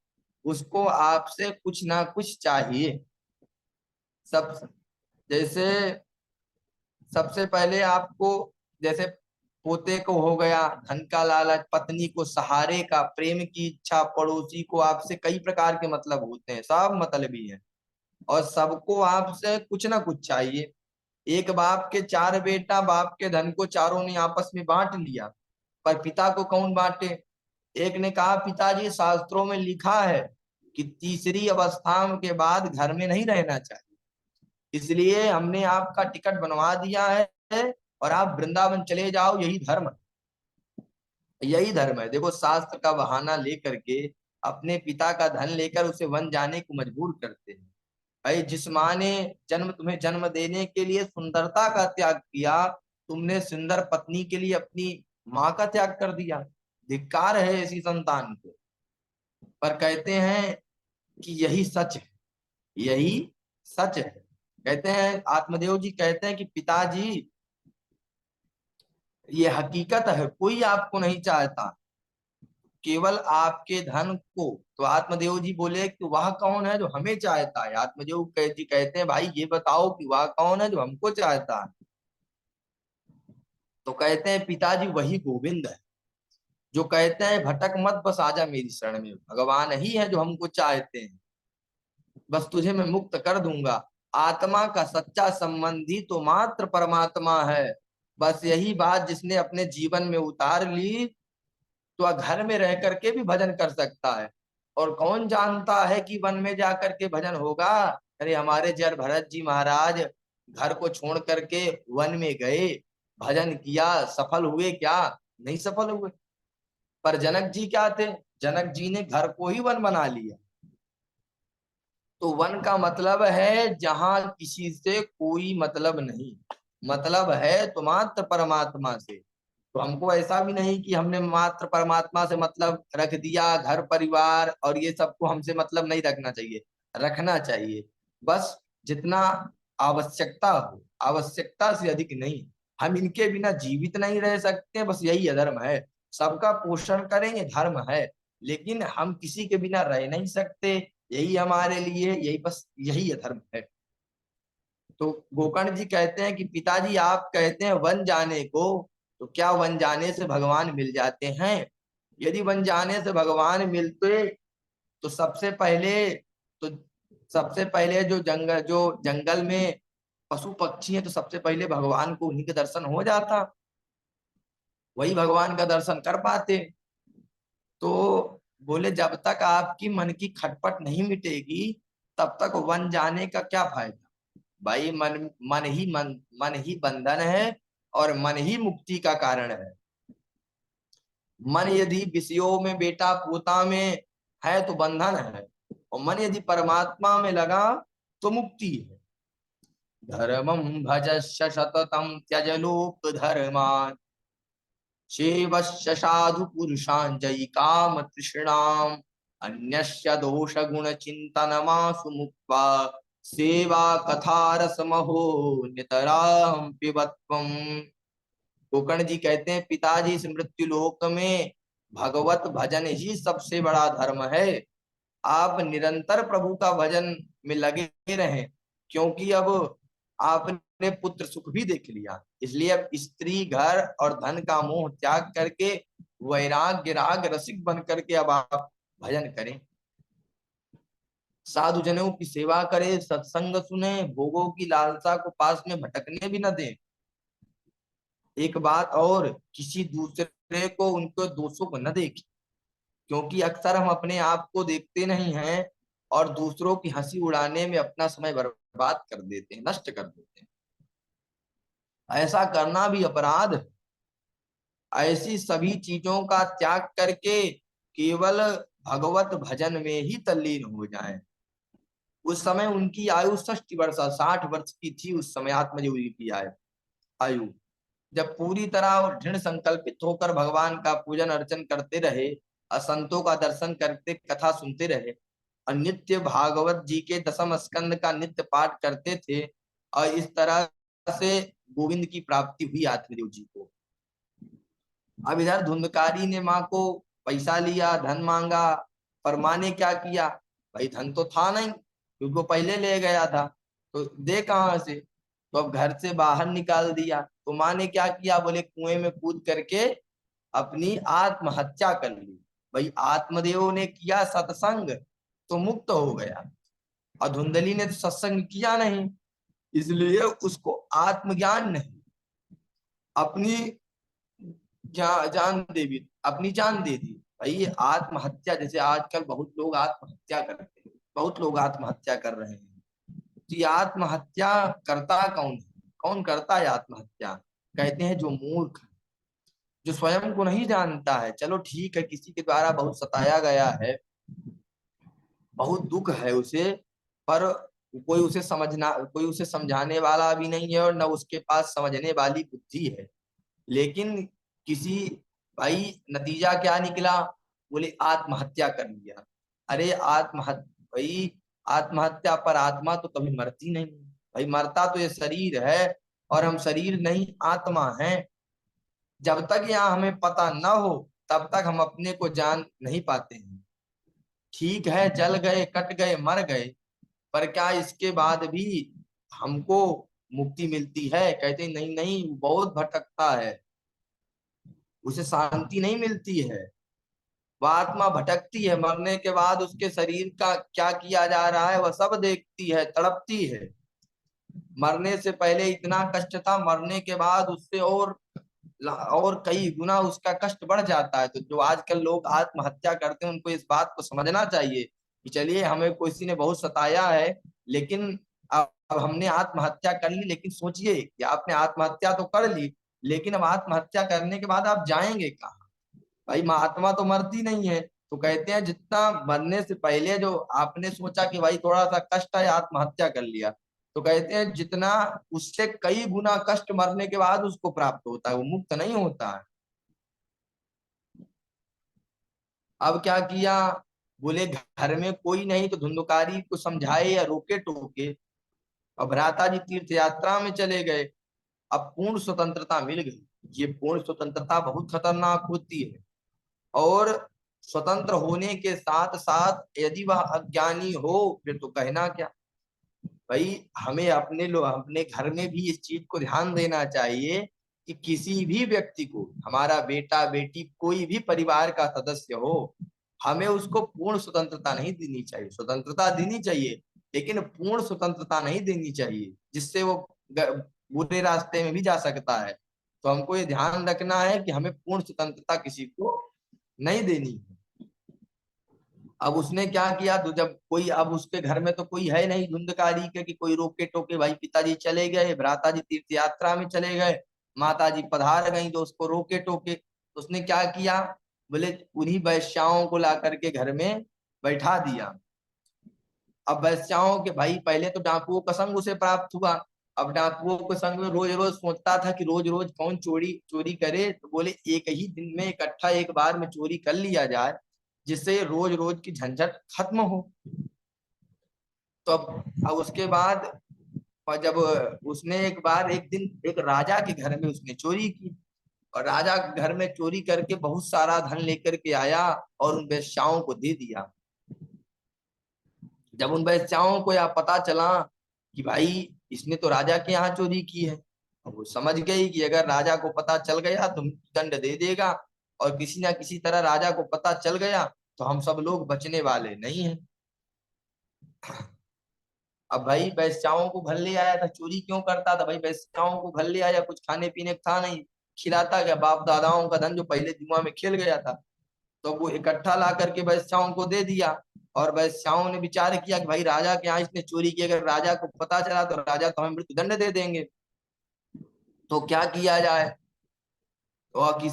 उसको आपसे कुछ ना कुछ चाहिए। सब जैसे सबसे पहले आपको, जैसे पोते को हो गया धन का लालच, पत्नी को सहारे का प्रेम की इच्छा, पड़ोसी को आपसे कई प्रकार के मतलब होते हैं, सब मतलबी है। और सबको आपसे कुछ ना कुछ चाहिए। एक बाप के चार बेटा, बाप के धन को चारों ने आपस में बांट लिया, पर पिता को कौन बांटे? एक ने कहा पिताजी शास्त्रों में लिखा है कि तीसरी अवस्था के बाद घर में नहीं रहना चाहिए, इसलिए हमने आपका टिकट बनवा दिया है और आप वृंदावन चले जाओ, यही धर्म है। यही धर्म है। देखो शास्त्र का बहाना लेकर के अपने पिता का धन लेकर उसे वन जाने को मजबूर करते हैं। भाई जिस माँ ने तुम्हें जन्म देने के लिए सुंदरता का त्याग किया, तुमने सुंदर पत्नी के लिए अपनी माँ का त्याग कर दिया। धिक्कार है ऐसी संतान को। पर कहते हैं कि यही सच है, यही सच है। कहते हैं आत्मदेव जी कहते हैं कि पिताजी ये हकीकत है, कोई आपको नहीं चाहता, केवल आपके धन को। तो आत्मदेव जी बोले कि वह कौन है जो हमें चाहता है? आत्मदेव जी कहते हैं भाई ये बताओ कि वह कौन है जो हमको चाहता है? तो कहते हैं पिताजी वही गोविंद है, जो कहते हैं भटक मत बस आजा मेरी शरण में। भगवान ही है जो हमको चाहते हैं, बस तुझे मैं मुक्त कर दूंगा। आत्मा का सच्चा संबंधी तो मात्र परमात्मा है। बस यही बात जिसने अपने जीवन में उतार ली तो वह घर में रह करके भी भजन कर सकता है। और कौन जानता है कि वन में जा करके भजन होगा। अरे हमारे जर भरत जी महाराज घर को छोड़ करके वन में गए, भजन किया, सफल हुए क्या? नहीं सफल हुए। पर जनक जी क्या थे? जनक जी ने घर को ही वन बना लिया। तो वन का मतलब है जहां किसी से कोई मतलब नहीं, मतलब है तो मात्र परमात्मा से। तो हमको ऐसा भी नहीं कि हमने मात्र परमात्मा से मतलब रख दिया, घर परिवार और ये सबको हमसे मतलब नहीं रखना चाहिए, रखना चाहिए। बस जितना आवश्यकता हो, आवश्यकता से अधिक नहीं। हम इनके बिना जीवित नहीं रह सकते, बस यही अधर्म है। सबका पोषण करें ये धर्म है, लेकिन हम किसी के बिना रह नहीं सकते। यही हमारे लिए, यही बस यही अधर्म है। तो गोकर्ण जी कहते हैं कि पिताजी आप कहते हैं वन जाने को, तो क्या वन जाने से भगवान मिल जाते हैं? यदि वन जाने से भगवान मिलते तो तो सबसे पहले जो जंगल में पशु पक्षी हैं, तो सबसे पहले भगवान को उन्हीं के दर्शन हो जाता, वही भगवान का दर्शन कर पाते। तो बोले जब तक आपकी मन की खटपट नहीं मिटेगी तब तक वन जाने का क्या फायदा। भाई मन ही बंधन है और मन ही मुक्ति का कारण है। मन यदि विषयों में, बेटा पोता में है तो बंधन है, और मन यदि परमात्मा में लगा तो मुक्ति है। धर्मं भजस्य सततं त्यज लोक धर्मान, सेवस्य साधु पुरुषां जयि काम तृष्णाम, अन्यस्य दोष गुण चिंतनमासु मुक्त्वा, सेवा कथा रसमहो नितराम पिबत्वम्। गोकर्ण जी कहते हैं पिताजी इस मृत्यु लोक में भगवत भजन ही सबसे बड़ा धर्म है। आप निरंतर प्रभु का भजन में लगे रहें, क्योंकि अब आपने पुत्र सुख भी देख लिया, इसलिए अब स्त्री घर और धन का मोह त्याग करके वैराग्य राग रसिक बन करके अब आप भजन करें, साधु जनों की सेवा करें, सत्संग सुने, भोगों की लालसा को पास में भटकने भी न दें। एक बात और, किसी दूसरे को उनके दोषों को न देखें, क्योंकि अक्सर हम अपने आप को देखते नहीं हैं और दूसरों की हंसी उड़ाने में अपना समय बर्बाद कर देते हैं, नष्ट कर देते हैं। ऐसा करना भी अपराध है। ऐसी सभी चीजों का त्याग करके केवल भगवत भजन में ही तल्लीन हो जाएं। उस समय उनकी आयु 60 वर्ष, 60 वर्ष की थी उस समय आत्मजोगी की आयु। जब पूरी तरह दृढ़ संकल्पित होकर भगवान का पूजन अर्चन करते रहे, असंतों का दर्शन करते, कथा सुनते रहे और नित्य भागवत जी के दसम स्कंद का नित्य पाठ करते थे, और इस तरह से गोविंद की प्राप्ति हुई आत्मदेव जी को। अब इधर धुंधकारी ने माँ को पैसा लिया, धन मांगा, पर माँ ने क्या किया? भाई धन तो था नहीं क्योंकि वो पहले ले गया था, तो दे कहां से? तो अब घर से बाहर निकाल दिया। तो माँ ने क्या किया? बोले कुएं में कूद करके अपनी आत्महत्या कर ली। भाई आत्मदेव ने किया सत्संग तो मुक्त हो गया, और धुंधली ने तो सत्संग किया नहीं, इसलिए उसको आत्मज्ञान नहीं, अपनी अपनी जान दे दी। भाई ये आत्महत्या, जैसे आजकल बहुत लोग आत्महत्या करते हैं, बहुत लोग आत्महत्या कर रहे हैं। तो ये आत्महत्या करता कौन है? कौन करता है आत्महत्या? कहते हैं जो मूर्ख, जो स्वयं को नहीं जानता है। चलो ठीक है, किसी के द्वारा बहुत सताया गया है, बहुत दुख है उसे, पर कोई उसे समझाने वाला भी नहीं है और न उसके पास समझने वाली बुद्धि है। लेकिन किसी भाई नतीजा क्या निकला? बोले आत्महत्या कर लिया। अरे आत्महत्या भाई, आत्महत्या पर आत्मा तो कभी मरती नहीं। भाई मरता तो ये शरीर है, और हम शरीर नहीं आत्मा हैं। जब तक यहाँ हमें पता न हो तब तक हम अपने को जान नहीं पाते हैं। ठीक है जल गए, कट गए, मर गए, पर क्या इसके बाद भी हमको मुक्ति मिलती है? कहते नहीं नहीं, बहुत भटकता है, उसे शांति नहीं मिलती है। वह आत्मा भटकती है, मरने के बाद उसके शरीर का क्या किया जा रहा है वह सब देखती है, तड़पती है। मरने से पहले इतना कष्ट था, मरने के बाद उससे और कई गुना उसका कष्ट बढ़ जाता है। तो जो आजकल लोग आत्महत्या करते हैं उनको इस बात को समझना चाहिए कि चलिए हमें किसी ने बहुत सताया है, लेकिन अब हमने आत्महत्या कर ली, लेकिन सोचिए कि आपने आत्महत्या तो कर ली, लेकिन अब आत्महत्या करने के बाद आप जाएंगे कहाँ? भाई आत्मा तो मरती नहीं है। तो कहते हैं जितना मरने से पहले जो आपने सोचा कि भाई थोड़ा सा कष्ट है, आत्महत्या कर लिया, तो कहते हैं जितना उससे कई गुना कष्ट मरने के बाद उसको प्राप्त होता है, वो मुक्त नहीं होता है। अब क्या किया? बोले घर में कोई नहीं तो धुंधकारी को समझाए या रोके टोके, अब भ्राता जी तीर्थ यात्रा में चले गए। अब पूर्ण स्वतंत्रता मिल गई। ये पूर्ण स्वतंत्रता बहुत खतरनाक होती है। और स्वतंत्र होने के साथ साथ यदि वह अज्ञानी हो फिर तो कहना क्या। भाई हमें अपने घर में भी इस चीज को ध्यान देना चाहिए कि किसी भी व्यक्ति को, हमारा बेटा बेटी कोई भी परिवार का सदस्य हो, हमें उसको पूर्ण स्वतंत्रता नहीं देनी चाहिए। स्वतंत्रता देनी चाहिए लेकिन पूर्ण स्वतंत्रता नहीं देनी चाहिए, जिससे वो बुरे रास्ते में भी जा सकता है। तो हमको ये ध्यान रखना है कि हमें पूर्ण स्वतंत्रता किसी को नहीं देनी है। अब उसने क्या किया, तो जब कोई, अब उसके घर में तो कोई है नहीं धुंधकारी के कि कोई रोके टोके, भाई पिताजी चले गए, भ्राता जी तीर्थ यात्रा में चले गए, माता जी पधार गई तो उसको रोके टोके, तो उसने क्या किया, बोले उन्हीं वैश्याओं को ला करके घर में बैठा दिया। अब वैश्याओं के, भाई पहले तो डाकुओं का संग उसे प्राप्त हुआ। अब डाकुओं के संग में रोज रोज सोचता था कि रोज रोज कौन चोरी चोरी करे, तो बोले एक ही दिन में इकट्ठा एक बार में चोरी कर लिया जाए, जिससे रोज रोज की झंझट खत्म हो। तो अब उसके बाद, और जब उसने एक बार एक दिन एक राजा के घर में उसने चोरी की, और राजा के घर में चोरी करके बहुत सारा धन लेकर के आया और उन वेश्याओं को दे दिया। जब उन वेश्याओं को यह पता चला कि भाई इसने तो राजा के यहाँ चोरी की है, अब वो समझ गई कि अगर राजा को पता चल गया तो दंड दे देगा, और किसी ना किसी तरह राजा को पता चल गया तो हम सब लोग बचने वाले नहीं हैं। अब भाई वेश्याओं को घर ले आया था, चोरी क्यों करता था? भाई वेश्याओं को घर ले आया, कुछ खाने पीने का था नहीं, खिलाता गया, बाप दादाओं का धन जो पहले जुआ में खेल गया था, तो वो इकट्ठा ला करके वेश्याओं को दे दिया। और वेश्याओं ने विचार किया कि भाई राजा के यहाँ इसने चोरी की, अगर राजा को पता चला तो राजा तो हमें मृत्युदंड दे देंगे, तो क्या किया जाए? तो कि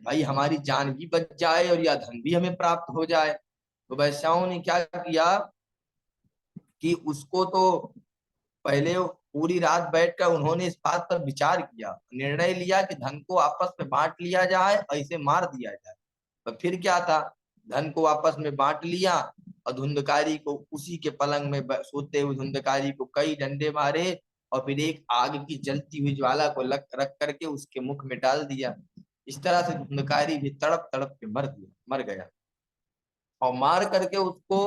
भाई हमारी जान भी बच जाए और यह धन भी हमें प्राप्त हो जाए। तो वेश्याओं ने क्या किया कि उसको तो पहले पूरी रात बैठकर उन्होंने इस बात पर विचार किया, निर्णय लिया कि धन को आपस में बांट लिया जाए, ऐसे मार दिया जाए। तो फिर क्या था, धन को आपस में बांट लिया, और धुंधकारी को उसी के पलंग में सोते हुए धुंधकारी को कई डंडे मारे, और फिर एक आग की जलती हुई ज्वाला को रख करके उसके मुख में डाल दिया। इस तरह से धुंधकारी भी तड़प तड़प के मर गया, और मार करके उसको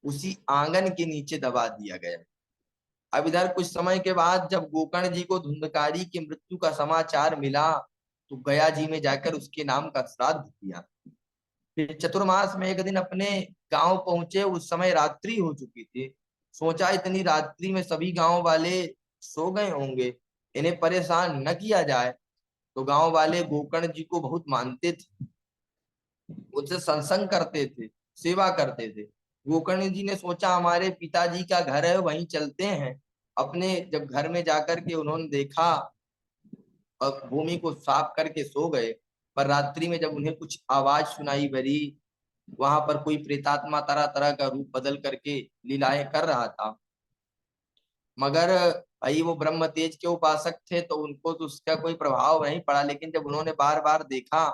उसी आंगन के नीचे दबा दिया गया। अब इधर कुछ समय के बाद जब गोकर्ण जी को धुंधकारी की मृत्यु का समाचार मिला, तो गया जी में जाकर उसके नाम का श्राद्ध किया। फिर चतुर्मास में एक दिन अपने गांव पहुंचे, उस समय रात्रि हो चुकी थी। सोचा इतनी रात्रि में सभी गांव वाले सो गए होंगे, इन्हें परेशान न किया जाए। तो गांव वाले गोकर्ण जी को बहुत मानते थे, उनसे सत्संग करते थे, सेवा करते थे। गोकर्ण जी ने सोचा हमारे पिताजी का घर है वहीं चलते हैं। अपने जब घर में जाकर के उन्होंने देखा, और भूमि को साफ करके सो गए, पर रात्रि में जब उन्हें कुछ आवाज सुनाई पड़ी, वहां पर कोई प्रेतात्मा तरह तरह का रूप बदल करके लीलाएं कर रहा था। मगर भाई वो ब्रह्म तेज के उपासक थे तो उनको तो उसका कोई प्रभाव नहीं पड़ा, लेकिन जब उन्होंने बार बार देखा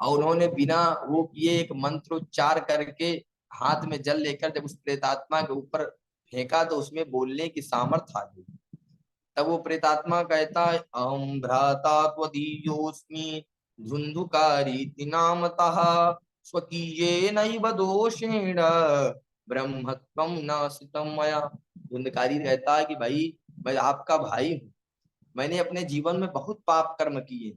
और उन्होंने बिना वो किए एक मंत्र उच्चार करके हाथ में जल लेकर जब उस प्रेतात्मा के ऊपर फेंका, तो उसमें बोलने की सामर्थ्य आ गई। तब वो प्रेतात्मा कहता है, अहम भ्राता त्वदीयोस्मि धुंधुकारी नामतः स्वकीये नैव दोषेण ब्रह्मत्वं नासितम मया। धुंधकारी कहता है कि भाई मैं आपका भाई हूँ, मैंने अपने जीवन में बहुत पाप कर्म किए,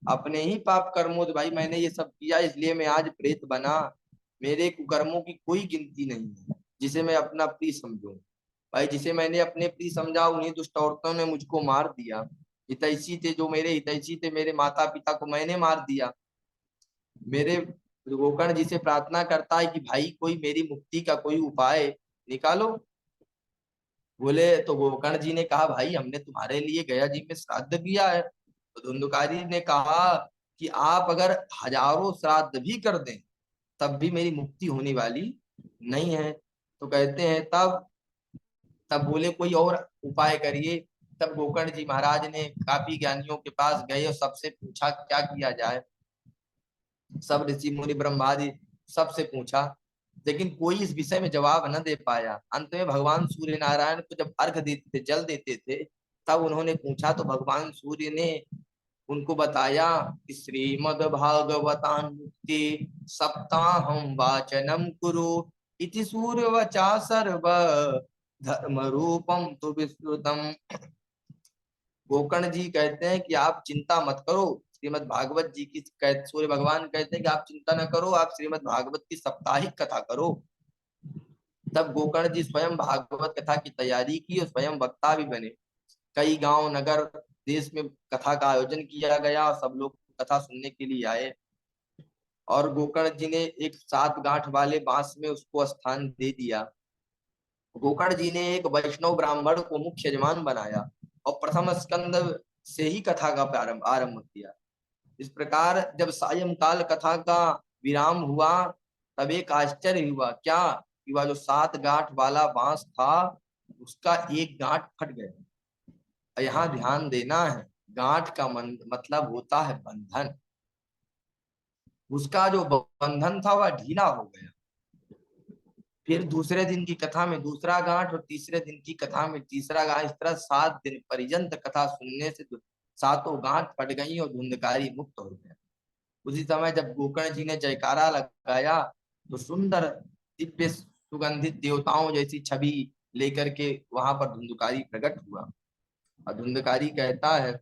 अपने ही पाप कर्मों से भाई मैंने ये सब किया, इसलिए मैं आज प्रेत बना। मेरे कुकर्मों की कोई गिनती नहीं है जिसे मैं अपना प्रिय समझूं। भाई जिसे मैंने अपने प्रिय समझा उन्हीं दुष्ट औरतों ने मुझको मार दिया। हितैषी थे, जो मेरे हितैषी थे, मेरे माता पिता को मैंने मार दिया। मेरे गोकर्ण जी से प्रार्थना करता है कि भाई कोई मेरी मुक्ति का कोई उपाय निकालो। बोले तो गोकर्ण जी ने कहा भाई हमने तुम्हारे लिए गया जी में श्राद्ध किया है। तो धुंधुकारी ने कहा कि आप अगर हजारों श्राद्ध भी कर दें तब भी मेरी मुक्ति होने वाली नहीं है। तो कहते हैं तब तब बोले कोई और उपाय करिए। तब गोकर्ण जी महाराज ने काफी ज्ञानियों के पास गए और सबसे पूछा क्या किया जाए। सब ऋषि मुनि ब्रह्मादि सबसे पूछा, लेकिन कोई इस विषय में जवाब न दे पाया। अंत में भगवान सूर्य नारायण को जब अर्घ देते थे, जल देते थे, तब उन्होंने पूछा तो भगवान सूर्य ने उनको बताया कि श्रीमद् भागवतान मुक्ति सप्ताहम वाचनम कुरु इति सूर्य वचा सर्व धर्म रूपम तो विस्तृतम। गोकर्ण जी कहते हैं कि आप चिंता मत करो, श्रीमद् भागवत जी की सूर्य भगवान कहते हैं कि आप चिंता न करो, आप श्रीमद् भागवत की साप्ताहिक कथा करो। तब गोकर्ण जी स्वयं भागवत कथा की तैयारी की और स्वयं वक्ता भी बने। कई गांव नगर देश में कथा का आयोजन किया गया और सब लोग कथा सुनने के लिए आए। और गोकर्ण जी ने एक 7 गांठ वाले बांस में उसको स्थान दे दिया। गोकर्ण जी ने एक वैष्णव ब्राह्मण को मुख्य यजमान बनाया और प्रथम स्कंद से ही कथा का प्रारंभ आरंभ किया। इस प्रकार जब सायंकाल कथा का विराम हुआ तब एक आश्चर्य हुआ, क्या कि वह जो 7 गांठ वाला बांस था उसका एक गांठ फट गया। यहाँ ध्यान देना है, गांठ का मतलब होता है बंधन। उसका जो बंधन था वह ढीला हो गया। फिर दूसरे दिन की कथा में दूसरा गांठ और तीसरे दिन की कथा में तीसरा गांठ, इस तरह 7 दिन पर्यंत कथा सुनने से 7 गांठ फट गई और धुंधकारी मुक्त हो गया। उसी समय जब गोकर्ण जी ने जयकारा लगाया तो सुंदर दिव्य सुगंधित देवताओं जैसी छवि लेकर के वहां पर धुंधकारी प्रकट हुआ। और धुंधकारी कहता है,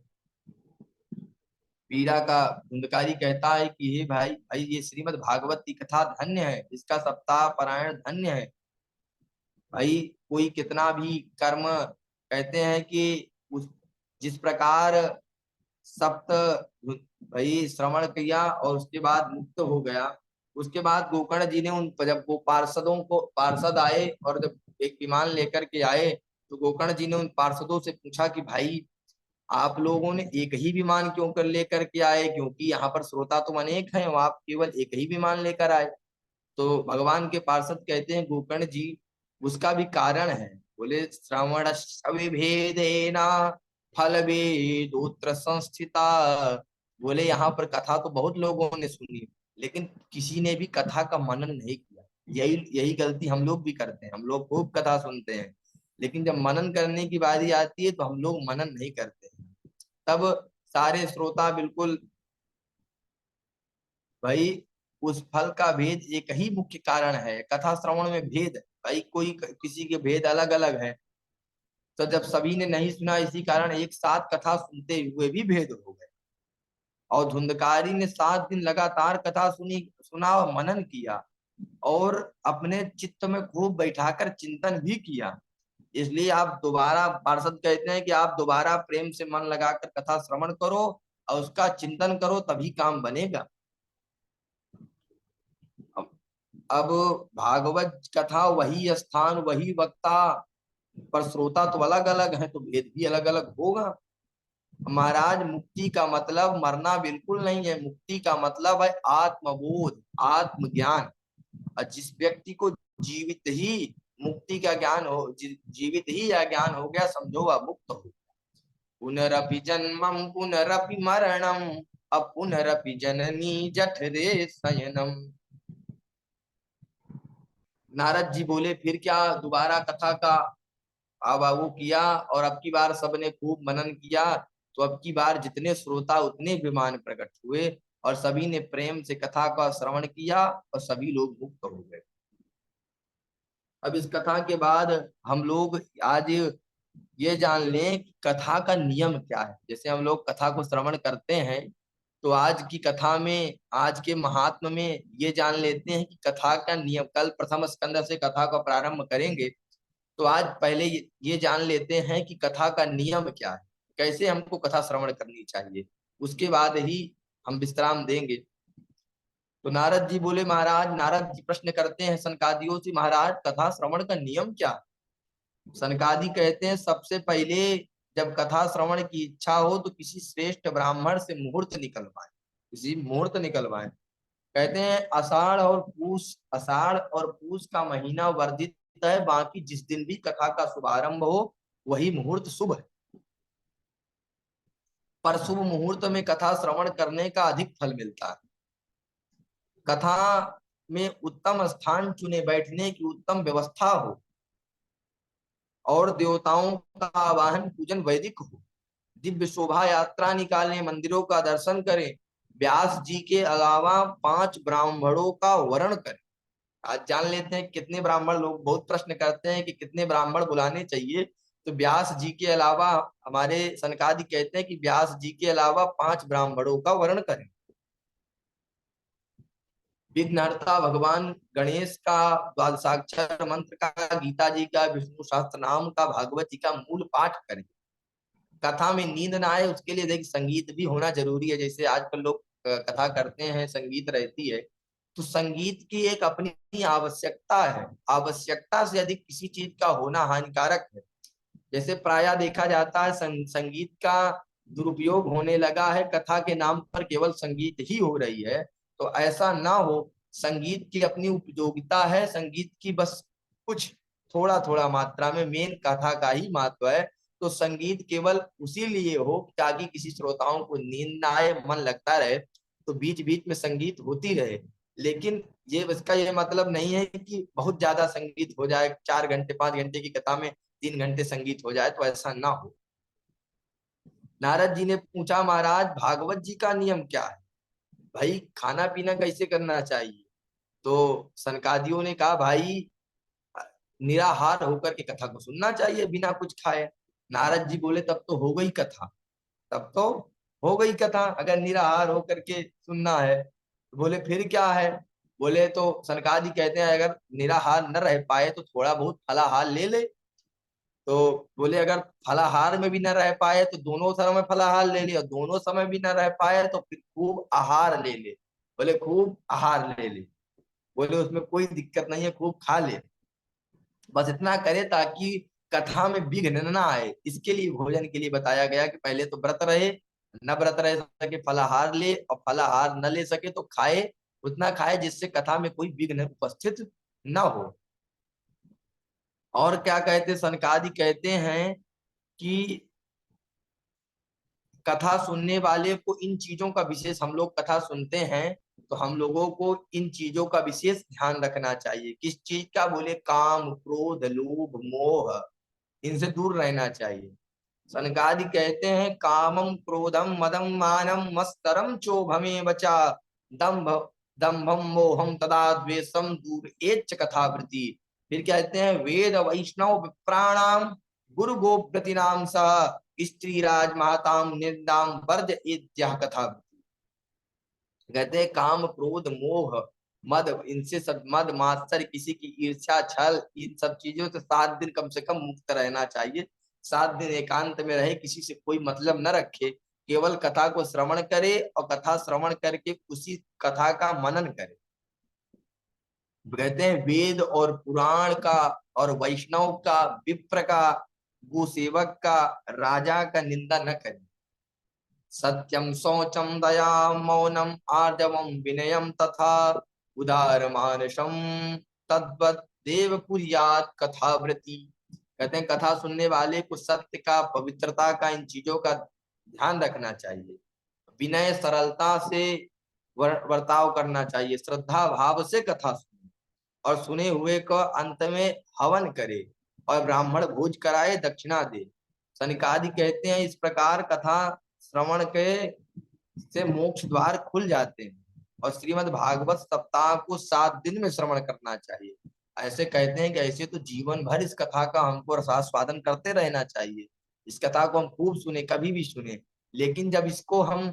पीड़ा का धुंधकारी कहता है कि हे भाई भाई ये श्रीमद् भागवत की कथा धन्य है, इसका सप्ताह पारायण धन्य है। भाई कोई कितना भी कर्म कहते हैं कि उस जिस प्रकार सप्त भाई श्रवण किया और उसके बाद मुक्त हो गया। उसके बाद गोकर्ण जी ने उन जब वो पार्षद आए और जब एक विमान लेकर के आए तो गोकर्ण जी ने उन पार्षदों से पूछा कि भाई आप लोगों ने एक ही विमान क्यों कर लेकर के आए, क्योंकि यहाँ पर श्रोता तो अनेक हैं, आप केवल एक ही विमान लेकर आए। तो भगवान के पार्षद कहते हैं गोकर्ण जी उसका भी कारण है। बोले श्रवण विभेदेना फल वेदोत्र संस्थिता। बोले यहाँ पर कथा तो बहुत लोगों ने सुनी लेकिन किसी ने भी कथा का मनन नहीं किया। यही यही गलती हम लोग भी करते हैं। हम लोग खूब कथा सुनते हैं लेकिन जब मनन करने की बारी आती है तो हम लोग मनन नहीं करते हैं। तब सारे श्रोता बिल्कुल भाई उस फल का भेद एक ही मुख्य कारण है, कथा श्रवण में भेद। भाई कोई किसी के भेद अलग अलग है। तो जब सभी ने नहीं सुना इसी कारण एक साथ कथा सुनते हुए भी भेद हो गए। और धुंधकारी ने 7 दिन लगातार कथा सुना और मनन किया और अपने चित्त में खूब बैठाकर चिंतन भी किया। इसलिए आप दोबारा पार्षद कहते हैं कि आप दोबारा प्रेम से मन लगाकर कथा श्रवण करो और उसका चिंतन करो तभी काम बनेगा। अब भागवत कथा वही स्थान वही वक्ता पर श्रोता तो अलग अलग है तो भेद भी अलग अलग होगा। महाराज मुक्ति का मतलब मरना बिल्कुल नहीं है, मुक्ति का मतलब है आत्मबोध आत्मज्ञान। और जिस व्यक्ति को जीवित ही मुक्ति का ज्ञान हो जीवित ही यह ज्ञान हो गया समझो वह मुक्त हो। पुनरपि जन्मम पुनरपि मरणम अब पुनरपि जननी जठरे शयनम। नारद जी बोले फिर क्या दोबारा कथा का वो किया और अब की बार सबने खूब मनन किया तो अब की बार जितने श्रोता उतने विमान प्रकट हुए और सभी ने प्रेम से कथा का श्रवण किया और सभी लोग मुक्त हो गए। अब इस कथा के बाद हम लोग आज ये जान लें कि कथा का नियम क्या है। जैसे हम लोग कथा को श्रवण करते हैं तो आज की कथा में आज के महात्म में ये जान लेते हैं कि कथा का नियम, कल प्रथम स्कंद से कथा का प्रारंभ करेंगे तो आज पहले ये जान लेते हैं कि कथा का नियम क्या है, कैसे हमको कथा श्रवण करनी चाहिए, उसके बाद ही हम विश्राम देंगे। तो नारद जी बोले, महाराज, नारद जी प्रश्न करते हैं सनकादियों से, महाराज कथा श्रवण का नियम क्या है? सनकादि कहते हैं सबसे पहले जब कथा श्रवण की इच्छा हो तो किसी श्रेष्ठ ब्राह्मण से मुहूर्त निकलवाए, किसी मुहूर्त निकलवाए। कहते हैं आषाढ़ और पूस का महीना वर्जित है, बाकी जिस दिन भी कथा का शुभारंभ हो वही मुहूर्त शुभ है। पर शुभ मुहूर्त में कथा श्रवण करने का अधिक फल मिलता है। कथा में उत्तम स्थान चुने बैठने की उत्तम व्यवस्था हो और देवताओं का आवाहन पूजन वैदिक हो, दिव्य शोभा यात्रा निकालें, मंदिरों का दर्शन करें, व्यास जी के अलावा 5 ब्राह्मणों का वर्ण करें। आज जान लेते हैं कितने ब्राह्मण, लोग बहुत प्रश्न करते हैं कि कितने ब्राह्मण बुलाने चाहिए। तो व्यास जी के अलावा, हमारे सनकादि कहते हैं कि व्यास जी के अलावा 5 ब्राह्मणों का वर्ण करें। विघ्नहर्ता भगवान गणेश का द्वादशाक्षर मंत्र का, गीता जी का, विष्णु सहस्त्र नाम का, भागवत जी का मूल पाठ करें। कथा में नींद ना आए उसके लिए देखिए संगीत भी होना जरूरी है। जैसे आजकल लोग कथा करते हैं, संगीत रहती है, तो संगीत की एक अपनी आवश्यकता है, आवश्यकता से अधिक किसी चीज का होना हानिकारक है। जैसे प्रायः देखा जाता है संगीत का दुरुपयोग होने लगा है, कथा के नाम पर केवल संगीत ही हो रही है। तो ऐसा ना हो, संगीत की अपनी उपयोगिता है, संगीत की बस कुछ थोड़ा थोड़ा मात्रा में, मेन कथा का ही महत्व है। तो संगीत केवल उसी लिए हो ताकि किसी श्रोताओं को नींद ना आए, मन लगता रहे, तो बीच बीच में संगीत होती रहे। लेकिन ये इसका ये मतलब नहीं है कि बहुत ज्यादा संगीत हो जाए, 4 घंटे 5 घंटे की कथा में 3 घंटे संगीत हो जाए, तो ऐसा ना हो। नारद जी ने पूछा, महाराज भागवत जी का नियम क्या है, भाई खाना पीना कैसे करना चाहिए? तो सनकादियों ने कहा, भाई निराहार होकर के कथा को सुनना चाहिए बिना कुछ खाए। नारद जी बोले, तब तो हो गई कथा, तब तो हो गई कथा, अगर निराहार होकर के सुनना है। तो बोले फिर क्या है? बोले तो सनकादि कहते हैं अगर निराहार न रह पाए तो थोड़ा बहुत फलाहार ले ले। तो बोले अगर फलाहार में भी न रह पाए तो दोनों समय फलाहार ले ले, और दोनों समय भी न रह पाए तो फिर खूब आहार ले ले। बोले खूब आहार ले ले, बोले उसमें कोई दिक्कत नहीं है, खूब खा ले, बस इतना करे ताकि कथा में विघ्न न आए। इसके लिए भोजन के लिए बताया गया कि पहले तो व्रत रहे, न व्रत रह सके फलाहार ले, और फलाहार न ले सके तो खाए, उतना खाए जिससे कथा में कोई विघ्न उपस्थित न हो। और क्या कहते, सनकादि कहते हैं कि कथा सुनने वाले को इन चीजों का विशेष, हम लोग कथा सुनते हैं तो हम लोगों को इन चीजों का विशेष ध्यान रखना चाहिए। किस चीज का? बोले काम, क्रोध, लोभ, मोह, इनसे दूर रहना चाहिए। सनकादि कहते हैं, कामम क्रोधम मदम मानम मस्तरम चोभमे बचा, दम्भ दम्भम मोहम तदा द्वेषम दूर एच कथावृति। फिर कहते हैं, वेद वैष्णव विप्राणाम गुरु गोप्रति नाम सह स्त्री राज महाताम निंदाम वर्ज इत्याह कथावृति। कहते हैं काम क्रोध मोह मद, इनसे सब, मद मात्सर्य, किसी की ईर्ष्या छल, इन सब चीजों से 7 दिन कम से कम मुक्त रहना चाहिए। 7 दिन एकांत में रहे, किसी से कोई मतलब न रखे, केवल कथा को श्रवण करे और कथा श्रवण करके उसी कथा का मनन करे। कहते हैं वेद और पुराण का और वैष्णव का, विप्र का, गोसेवक का, राजा का निंदा न करे। सत्यम शौचम दया मौनम आर्जवम विनयम तथा उदार मानसम तद्वत देव कुर्यात कथावृति। कहते हैं कथा सुनने वाले को सत्य का, पवित्रता का, इन चीजों का ध्यान रखना चाहिए। विनय सरलता से वर्ताव करना चाहिए, श्रद्धा भाव से कथा सुने, और सुने हुए को अंत में हवन करे और ब्राह्मण भोज कराए, दक्षिणा दे। सनकादि कहते हैं इस प्रकार कथा श्रवण के से मोक्ष द्वार खुल जाते हैं। और श्रीमद् भागवत सप्ताह को 7 दिन में श्रवण करना चाहिए। ऐसे कहते हैं कि ऐसे तो जीवन भर इस कथा का हमको रसास्वादन करते रहना चाहिए। इस कथा को हम खूब सुने, कभी भी सुने, लेकिन जब इसको हम,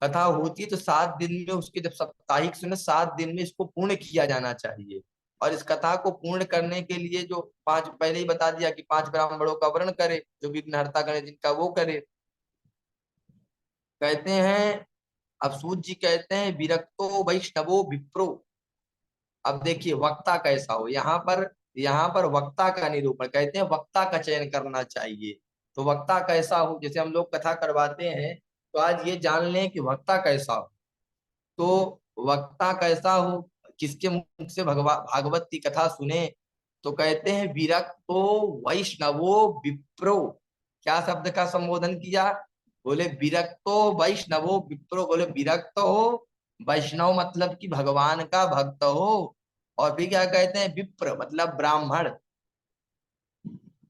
कथा होती है तो 7 दिन में उसके, जब साप्ताहिक सुने 7 दिन में इसको पूर्ण किया जाना चाहिए। और इस कथा को पूर्ण करने के लिए जो पांच, पहले ही बता दिया कि 5 ब्राह्मणों का वर्ण करे, जो विघ्नहर्ता गणेश जिनका वो करे। कहते हैं, अब सूत जी कहते हैं विरक्तो वैष्णवो विप्रो। अब देखिए वक्ता कैसा हो, यहाँ पर वक्ता का निरूपण, कहते हैं वक्ता का चयन करना चाहिए। तो वक्ता कैसा हो, जैसे हम लोग कथा करवाते हैं तो आज ये जान लें कि वक्ता कैसा हो। तो वक्ता कैसा हो, किसके मुख से भागवत की कथा सुने। तो कहते हैं विरक्तो वैष्णवो विप्रो। क्या शब्द का संबोधन किया, बोले विरक्तो वैष्णवो विप्रो, बोले विरक्त हो, वैष्णव मतलब कि भगवान का भक्त हो। और फिर क्या कहते हैं, विप्र मतलब ब्राह्मण।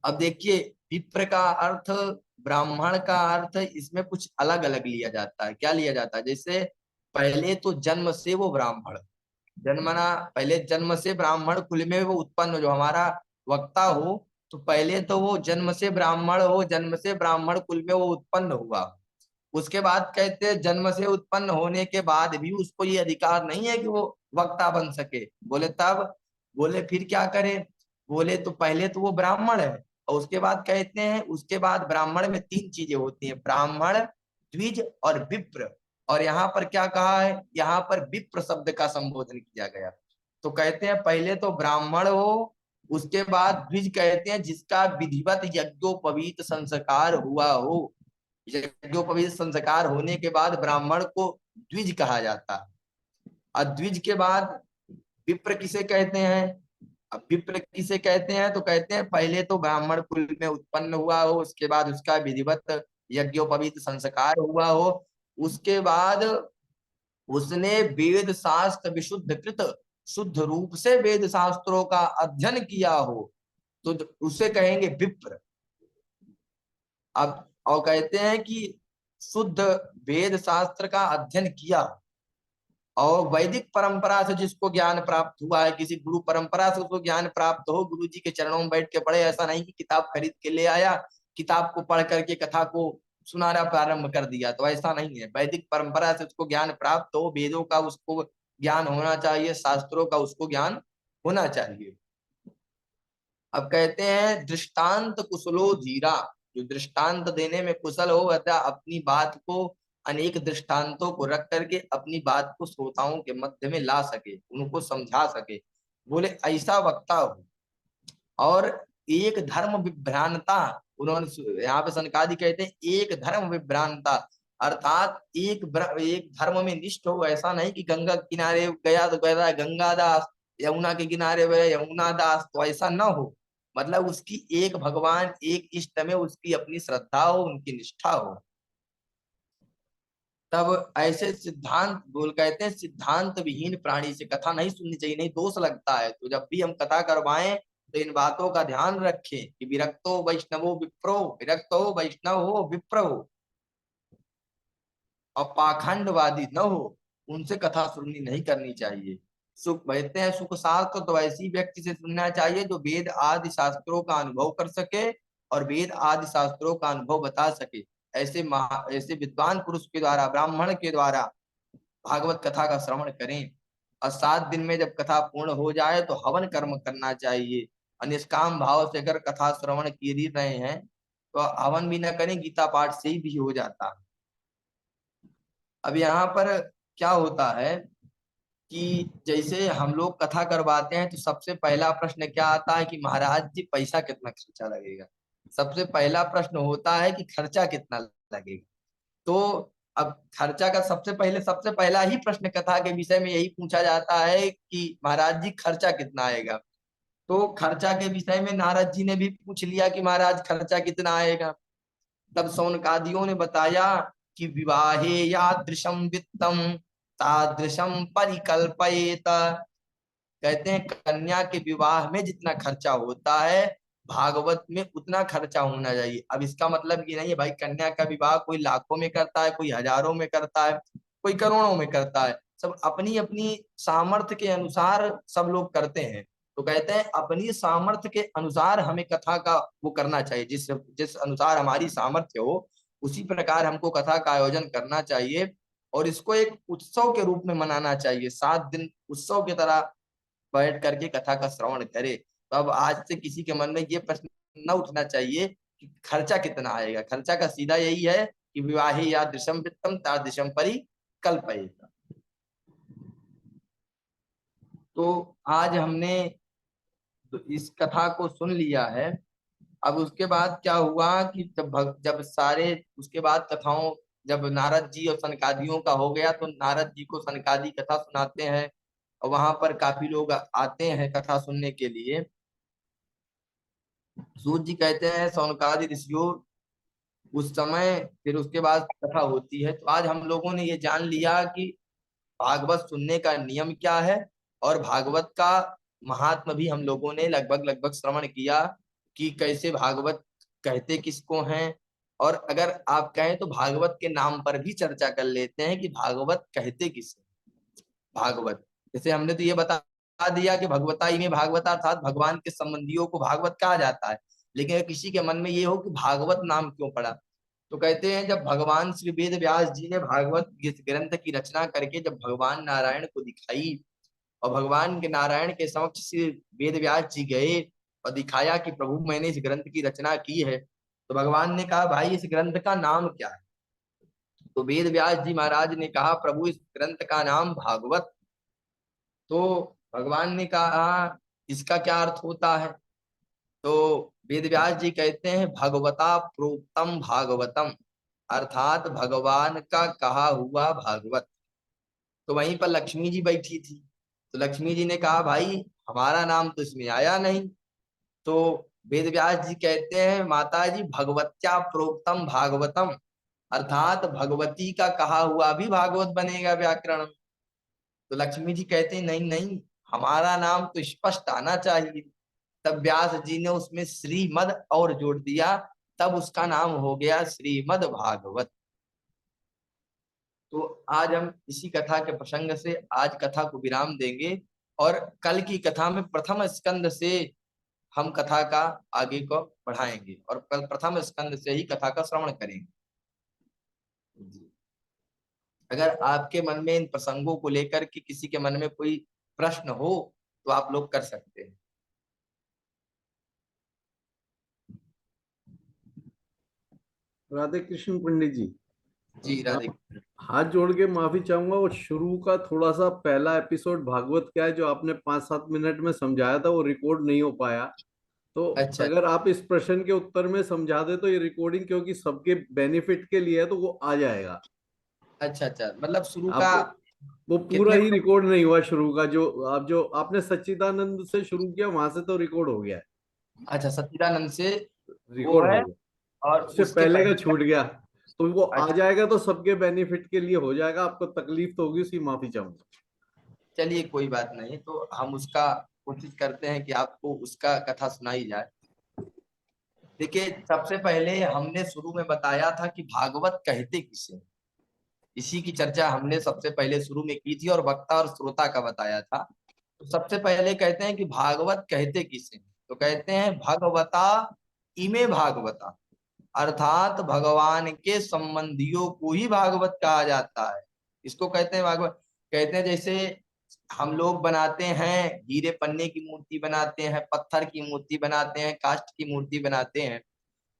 अब देखिए विप्र का अर्थ, ब्राह्मण का अर्थ इसमें कुछ अलग अलग लिया जाता है। क्या लिया जाता है, जैसे पहले तो जन्म से वो ब्राह्मण, जन्मना पहले जन्म से ब्राह्मण कुल में वो उत्पन्न, जो हमारा वक्ता हो तो पहले तो वो जन्म से ब्राह्मण हो, जन्म से ब्राह्मण कुल में वो उत्पन्न हुआ। उसके बाद कहते हैं जन्म से उत्पन्न होने के बाद भी उसको ये अधिकार नहीं है कि वो वक्ता बन सके। बोले तब, बोले फिर क्या करे, बोले तो पहले तो वो ब्राह्मण है, और उसके बाद कहते हैं, उसके बाद ब्राह्मण में 3 चीजें होती हैं, ब्राह्मण, द्विज और विप्र। और यहाँ पर क्या कहा है, यहाँ पर विप्र शब्द का संबोधन किया गया। तो कहते हैं पहले तो ब्राह्मण हो, उसके बाद द्विज कहते हैं जिसका विधिवत यज्ञोपवीत संस्कार हुआ हो। यज्ञोपवीत संस्कार होने के बाद ब्राह्मण को द्विज कहा जाता है। और द्विज के बाद विप्र किसे कहते हैं, अब विप्र किसे कहते हैं, तो कहते हैं पहले तो ब्राह्मण कुल में उत्पन्न हुआ हो, उसके बाद उसका विधिवत यज्ञोपवीत संस्कार हुआ हो, उसके बाद उसने वेद शास्त्र विशुद्ध कृत, शुद्ध रूप से वेद शास्त्रों का अध्ययन किया हो, तो उसे कहेंगे विप्र। अब और कहते हैं कि शुद्ध वेद शास्त्र का अध्ययन किया, और वैदिक परंपरा से जिसको ज्ञान प्राप्त हुआ है, किसी गुरु परंपरा से उसको ज्ञान प्राप्त हो, गुरु जी के चरणों में बैठ के पढ़े, ऐसा नहीं कि किताब खरीद के ले आया, किताब को पढ़ करके कथा को सुनाना प्रारंभ कर दिया, तो ऐसा नहीं है। वैदिक परंपरा से उसको ज्ञान प्राप्त हो, वेदों का उसको ज्ञान होना चाहिए, शास्त्रों का उसको ज्ञान होना चाहिए। अब कहते हैं दृष्टांत कुशलो धीरा, जो दृष्टांत देने में कुशल हो, अतः अपनी बात को अनेक दृष्टांतों को रख करके अपनी बात को श्रोताओं के मध्य में ला सके, उनको समझा सके। बोले ऐसा वक्ता हो। और एक धर्म विभ्रांता, उन्होंने यहाँ पे सनकादि कहते हैं एक धर्म विभ्रांता, अर्थात एक धर्म में निष्ठ हो, ऐसा नहीं कि गंगा किनारे गया तो गया गंगा दास, यमुना के किनारे गया यमुना दास, तो ऐसा ना हो। मतलब उसकी एक भगवान, एक इष्ट में उसकी अपनी श्रद्धा हो, उनकी निष्ठा हो। तब ऐसे सिद्धांत बोल कहते हैं सिद्धांत विहीन प्राणी से कथा नहीं सुननी चाहिए, नहीं दोष लगता है। तो जब भी हम कथा करवाएं तो इन बातों का ध्यान रखें कि विरक्तो वैष्णवो विप्रो, विरक्तो वैष्णव हो विप्र हो, और पाखंडवादी न हो, उनसे कथा सुननी नहीं करनी चाहिए। सुख कहते हैं सुख शास्त्र तो ऐसी व्यक्ति से सुनना चाहिए जो वेद आदि शास्त्रों का अनुभव कर सके और वेद आदि शास्त्रों का अनुभव बता सके। ऐसे विद्वान पुरुष के द्वारा, ब्राह्मण के द्वारा भागवत कथा का श्रवण करें। और 7 दिन में जब कथा पूर्ण हो जाए तो हवन कर्म करना चाहिए। और निष्काम भाव से अगर कथा श्रवण कर ही रहे हैं तो हवन भी न करें, गीता पाठ से ही भी हो जाता। अब यहाँ पर क्या होता है कि जैसे हम लोग कथा करवाते हैं तो सबसे पहला प्रश्न क्या आता है कि महाराज जी पैसा कितना खर्चा लगेगा। सबसे पहला प्रश्न होता है कि खर्चा कितना लगेगा। तो अब खर्चा का सबसे पहला ही प्रश्न कथा के विषय में यही पूछा जाता है कि महाराज जी खर्चा कितना आएगा। तो खर्चा के विषय में नारद जी ने भी पूछ लिया कि महाराज खर्चा कितना आएगा। तब शौनकादियों ने बताया कि विवाहे यादृशम वित्तम तादृशम परिकल्पयेत। कहते हैं कन्या के विवाह में जितना खर्चा होता है भागवत में उतना खर्चा होना चाहिए। अब इसका मतलब ये नहीं है भाई कन्या का विवाह कोई लाखों में करता है, कोई हजारों में करता है, कोई करोड़ों में करता है। सब अपनी अपनी सामर्थ्य के अनुसार सब लोग करते हैं। तो कहते हैं अपनी सामर्थ्य के अनुसार हमें कथा का वो करना चाहिए, जिस जिस अनुसार हमारी सामर्थ्य हो उसी प्रकार हमको कथा का आयोजन करना चाहिए। और इसको एक उत्सव के रूप में मनाना चाहिए, 7 दिन उत्सव की तरह बैठ करके कथा का श्रवण करे। तो अब आज से किसी के मन में ये प्रश्न न उठना चाहिए कि खर्चा कितना आएगा। खर्चा का सीधा यही है कि विवाहे या दृशम वित्तम तादृशम परिकल्पयेत। तो आज हमने इस कथा को सुन लिया है। अब उसके बाद क्या हुआ कि जब सारे उसके बाद कथाओं, जब नारद जी और सनकादियों का हो गया तो नारद जी को सनकादि कथा सुनाते हैं और वहां पर काफी लोग आते हैं कथा सुनने के लिए। सूत जी कहते हैं सौनकादि ऋषियों उस समय, फिर उसके बाद कथा होती है। तो आज हम लोगों ने ये जान लिया कि भागवत सुनने का नियम क्या है और भागवत का महात्म भी हम लोगों ने लगभग लगभग श्रवण किया कि कैसे भागवत कहते किसको हैं। और अगर आप कहें तो भागवत के नाम पर भी चर्चा कर लेते हैं कि भागवत कहते किसे। भागवत जैसे हमने तो ये बता दिया कि भगवताई में भागवत अर्थात भगवान के संबंधियों को भागवत कहा जाता है। लेकिन अगर किसी के मन में ये हो कि भागवत नाम क्यों पड़ा, तो कहते हैं जब भगवान श्री वेद व्यास जी ने भागवत ग्रंथ की रचना करके जब भगवान नारायण को दिखाई और भगवान के नारायण के समक्ष श्री वेद व्यास जी गए और दिखाया कि प्रभु मैंने इस ग्रंथ की रचना की है, तो भगवान ने कहा भाई इस ग्रंथ का नाम क्या है। तो वेद व्यास जी महाराज ने कहा प्रभु इस ग्रंथ का नाम भागवत। तो भगवान ने कहा इसका क्या अर्थ होता है। तो वेद व्यास जी कहते हैं भगवता प्रोक्तम भागवतम, अर्थात भगवान का कहा हुआ भागवत। तो वहीं पर लक्ष्मी जी बैठी थी, तो लक्ष्मी जी ने कहा भाई हमारा नाम तो इसमें आया नहीं। तो वेद व्यास जी कहते हैं माता जी भगवत्या प्रोक्तम भागवतम, अर्थात भगवती का कहा हुआ भी भागवत बनेगा व्याकरण। तो लक्ष्मी जी कहते हैं नहीं नहीं, हमारा नाम तो स्पष्ट आना चाहिए। तब व्यास जी ने उसमें श्रीमद और जोड़ दिया, तब उसका नाम हो गया श्रीमद भागवत। तो आज हम इसी कथा के प्रसंग से आज कथा को विराम देंगे और कल की कथा में प्रथम स्कंद से हम कथा का आगे को बढ़ाएंगे और कल प्रथम स्कंद से ही कथा का श्रवण करेंगे। अगर आपके मन में इन प्रसंगों को लेकर के किसी के मन में कोई प्रश्न हो तो आप लोग कर सकते हैं। राधे कृष्ण पंडित जी। जी राधे। हाथ जोड़ के माफी चाहूंगा, वो शुरू का थोड़ा सा पहला एपिसोड भागवत क्या है जो आपने 5-7 मिनट में समझाया था वो रिकॉर्ड नहीं हो पाया। तो अच्छा अगर आप इस प्रश्न के उत्तर में समझा दे तो ये रिकॉर्डिंग क्योंकि सबके बेनिफिट के लिए है तो वो आ जाएगा। अच्छा अच्छा, मतलब शुरू का आप वो पूरा कितने ही रिकॉर्ड नहीं हुआ शुरू का, जो आपने सच्चिदानंद से शुरू किया वहां से तो रिकॉर्ड हो गया है। अच्छा सच्चिदानंद से वो रिकॉर्ड हो है गया, और उससे उसके पहले का पहले छूट गया। तो वो आ अच्छा जाएगा तो सबके बेनिफिट के लिए हो जाएगा, आपको तकलीफ तो होगी, उसकी माफी चाहूंगा। चलिए कोई बात नहीं, तो हम उसका कोशिश करते हैं कि आपको उसका कथा सुनाई जाए। देखिए सबसे पहले हमने शुरू में बताया था कि भागवत कहते किसे, इसी की चर्चा हमने सबसे पहले शुरू में की थी और वक्ता और श्रोता का बताया था। तो सबसे पहले कहते हैं कि भागवत कहते किसे, तो कहते हैं भगवता इमे भागवता, अर्थात भगवान के संबंधियों को ही भागवत कहा जाता है। इसको कहते हैं भागवत। कहते हैं जैसे हम लोग बनाते हैं हीरे पन्ने की मूर्ति बनाते हैं, पत्थर की मूर्ति बनाते हैं, काष्ठ की मूर्ति बनाते हैं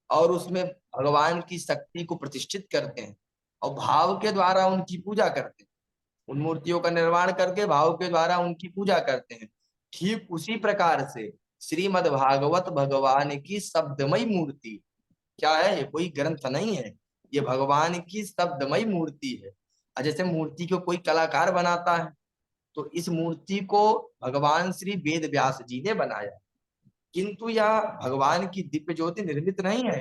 और उसमें भगवान की शक्ति को प्रतिष्ठित करते हैं और भाव के द्वारा उनकी पूजा करते हैं। उन मूर्तियों का निर्माण करके भाव के द्वारा उनकी पूजा करते हैं। ठीक उसी प्रकार से श्रीमद् भागवत भगवान की शब्दमयी मूर्ति क्या है, ये कोई ग्रंथ नहीं है, ये भगवान की शब्दमयी मूर्ति है। और जैसे मूर्ति को कोई कलाकार बनाता है तो इस मूर्ति को भगवान श्री वेद व्यास जी ने बनाया, किंतु यह भगवान की दिव्य ज्योति निर्मित नहीं है,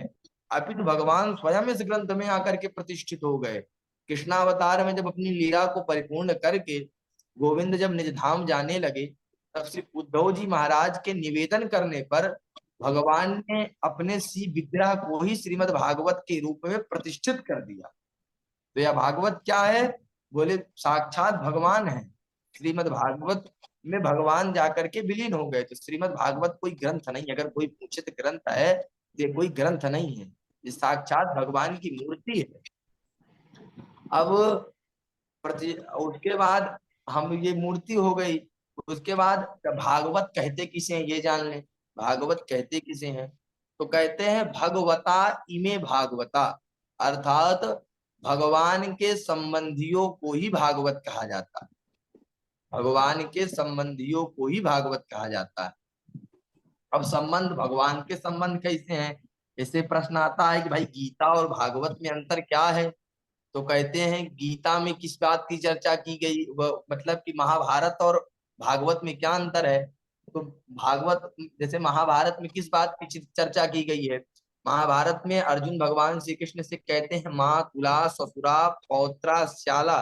अपितु भगवान स्वयं इस ग्रंथ में आकर के प्रतिष्ठित हो गए। कृष्णावतार में जब अपनी लीला को परिपूर्ण करके गोविंद जब निज धाम जाने लगे, तब श्री उद्धव जी महाराज के निवेदन करने पर भगवान ने अपने सी विग्रह को ही श्रीमद् भागवत के रूप में प्रतिष्ठित कर दिया। तो यह भागवत क्या है, बोले साक्षात भगवान है। श्रीमद् भागवत में भगवान जाकर के विलीन हो गए। तो श्रीमद् भागवत कोई ग्रंथ नहीं, अगर कोई पूछे तो ग्रंथ है, ये कोई ग्रंथ नहीं है, ये साक्षात भगवान की मूर्ति है। अब उसके बाद हम ये मूर्ति हो गई, उसके बाद भागवत कहते किसे हैं ये जान लें। भागवत कहते किसे हैं, तो कहते हैं भगवता इमे भागवता, अर्थात भगवान के संबंधियों को ही भागवत कहा जाता है। भगवान के संबंधियों को ही भागवत कहा जाता है। अब संबंध, भगवान के संबंध कैसे हैं, ऐसे प्रश्न आता है कि भाई गीता और भागवत में अंतर क्या है। तो कहते हैं गीता में किस बात की चर्चा की गई, मतलब कि महाभारत और भागवत में क्या अंतर है। तो भागवत जैसे महाभारत में किस बात की चर्चा की गई है। महाभारत में अर्जुन भगवान श्री कृष्ण से कहते हैं माँ तुला ससुरा पौत्रा श्याला,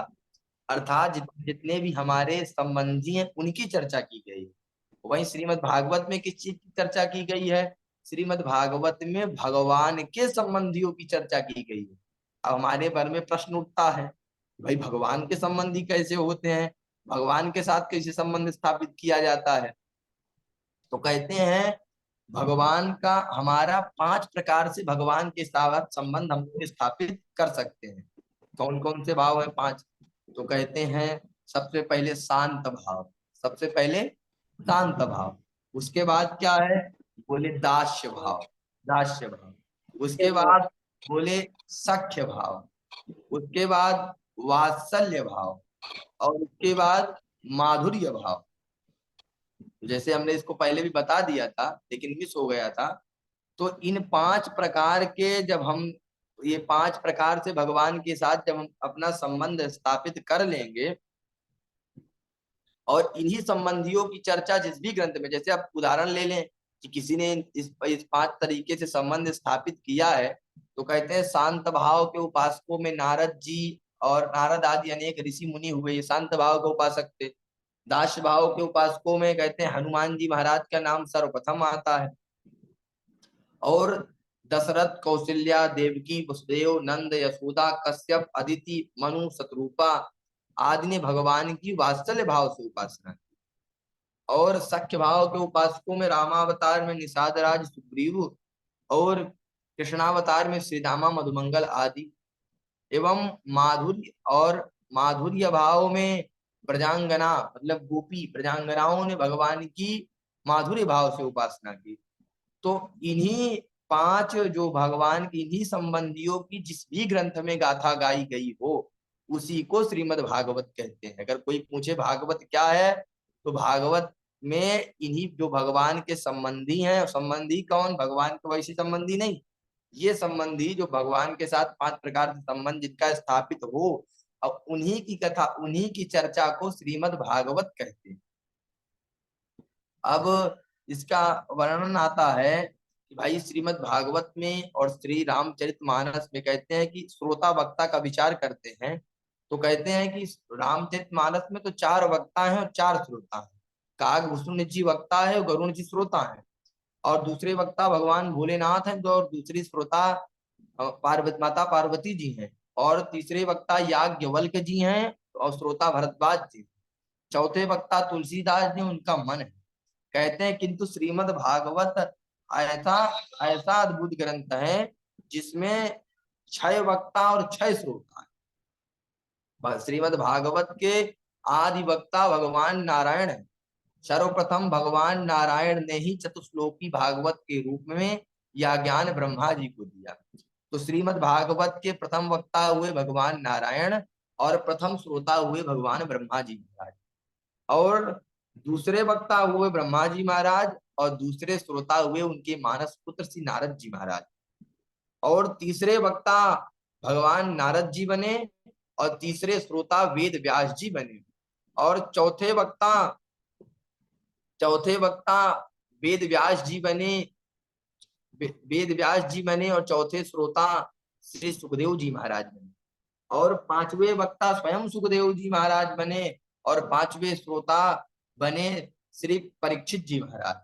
अर्थात जितने भी हमारे संबंधी हैं उनकी चर्चा की गई है। वहीं श्रीमद् भागवत में किस चीज की चर्चा की गई है, श्रीमद् भागवत में भगवान के संबंधियों की चर्चा की गई है। अब हमारे मन में प्रश्न उठता है भाई भगवान के संबंधी कैसे होते हैं, भगवान के साथ कैसे संबंध स्थापित किया जाता है। तो कहते हैं भगवान का हमारा 5 प्रकार से भगवान के साथ संबंध हम स्थापित कर सकते हैं। कौन कौन से भाव है 5, तो कहते हैं सबसे पहले शांत भाव, सबसे पहले शांत भाव। उसके बाद क्या है, बोले दास्य भाव, दास्य भाव। उसके बाद बोले सख्य भाव, उसके बाद वात्सल्य भाव, और उसके बाद माधुर्य भाव। जैसे हमने इसको पहले भी बता दिया था लेकिन मिस हो गया था। तो इन 5 प्रकार के जब हम, ये 5 प्रकार से भगवान के साथ जब हम अपना संबंध स्थापित कर लेंगे, और इन्हीं संबंधियों की चर्चा जिस भी ग्रंथ में, जैसे आप उदाहरण ले लें कि किसी ने इस 5 तरीके से संबंध स्थापित किया है, तो कहते हैं शांत भाव के उपासकों में नारद जी और नारद आदि अनेक ऋषि मुनि हुए, ये शांत भाव के उपासक थे। दास भाव के उपासकों में कहते हैं हनुमान जी महाराज का नाम सर्वप्रथम आता है। और दशरथ, कौशल्या, देवकी, वसुदेव, नंद, यशोदा, कश्यप, अदिति, मनु, शत्रुपा आदि ने भगवान की वात्सल्य भाव से उपासना की। और सख्य भाव के उपासकों में रामावतार में निषाद राज सुग्रीव, और कृष्णावतार में श्री रामा मधुमंगल आदि। एवं माधुर्य, और माधुर्य भाव में प्रजांगना मतलब गोपी प्रजांगनाओं ने भगवान की माधुर्य भाव से उपासना की। तो इन्हीं 5 जो भगवान की इन्हीं संबंधियों की जिस भी ग्रंथ में गाथा गाई गई हो उसी को श्रीमद् भागवत कहते हैं। अगर कोई पूछे भागवत क्या है, तो भागवत में इन्हीं जो भगवान के संबंधी हैं, संबंधी कौन, भगवान के वैसे संबंधी नहीं, ये संबंधी जो भगवान के साथ 5 प्रकार से संबंध जिनका स्थापित हो, और उन्हीं की कथा उन्हीं की चर्चा को श्रीमद् भागवत कहते हैं। अब इसका वर्णन आता है कि भाई श्रीमद् भागवत में और श्री रामचरितमानस में कहते हैं कि श्रोता वक्ता का विचार करते हैं, तो कहते हैं कि रामचरितमानस में तो 4 वक्ता हैं और 4 श्रोता हैं। कागभूषण जी वक्ता है और गरुण जी श्रोता है, और दूसरे वक्ता भगवान भोलेनाथ हैं, और दूसरी श्रोता पार्वती माता पार्वती जी हैं, और तीसरे वक्ता याज्ञवल्क्य जी हैं और श्रोता भरद्वाज जी। चौथे वक्ता तुलसीदास जी, उनका मन है। कहते हैं किंतु श्रीमद् भागवत ऐसा ऐसा अद्भुत ग्रंथ है जिसमें 6 वक्ता और 6 श्रोता है। श्रीमद् भागवत के आदि वक्ता भगवान नारायण है। सर्वप्रथम भगवान नारायण ने ही चतुश्लोकी भागवत के रूप में यह ज्ञान ब्रह्मा जी को दिया। तो श्रीमद् भागवत के प्रथम वक्ता हुए भगवान नारायण, और प्रथम श्रोता हुए भगवान ब्रह्मा जी महाराज, और दूसरे वक्ता हुए ब्रह्मा जी महाराज, और दूसरे श्रोता हुए उनके मानस पुत्र श्री नारद जी महाराज, और तीसरे वक्ता भगवान नारद जी बने, और तीसरे श्रोता वेद व्यास जी बने, और चौथे वक्ता वेद व्यास जी बने, वेद व्यास जी बने, और चौथे श्रोता श्री सुखदेव जी महाराज बने, और 5वें वक्ता स्वयं सुखदेव जी महाराज बने, और 5वें श्रोता बने श्री परीक्षित जी महाराज।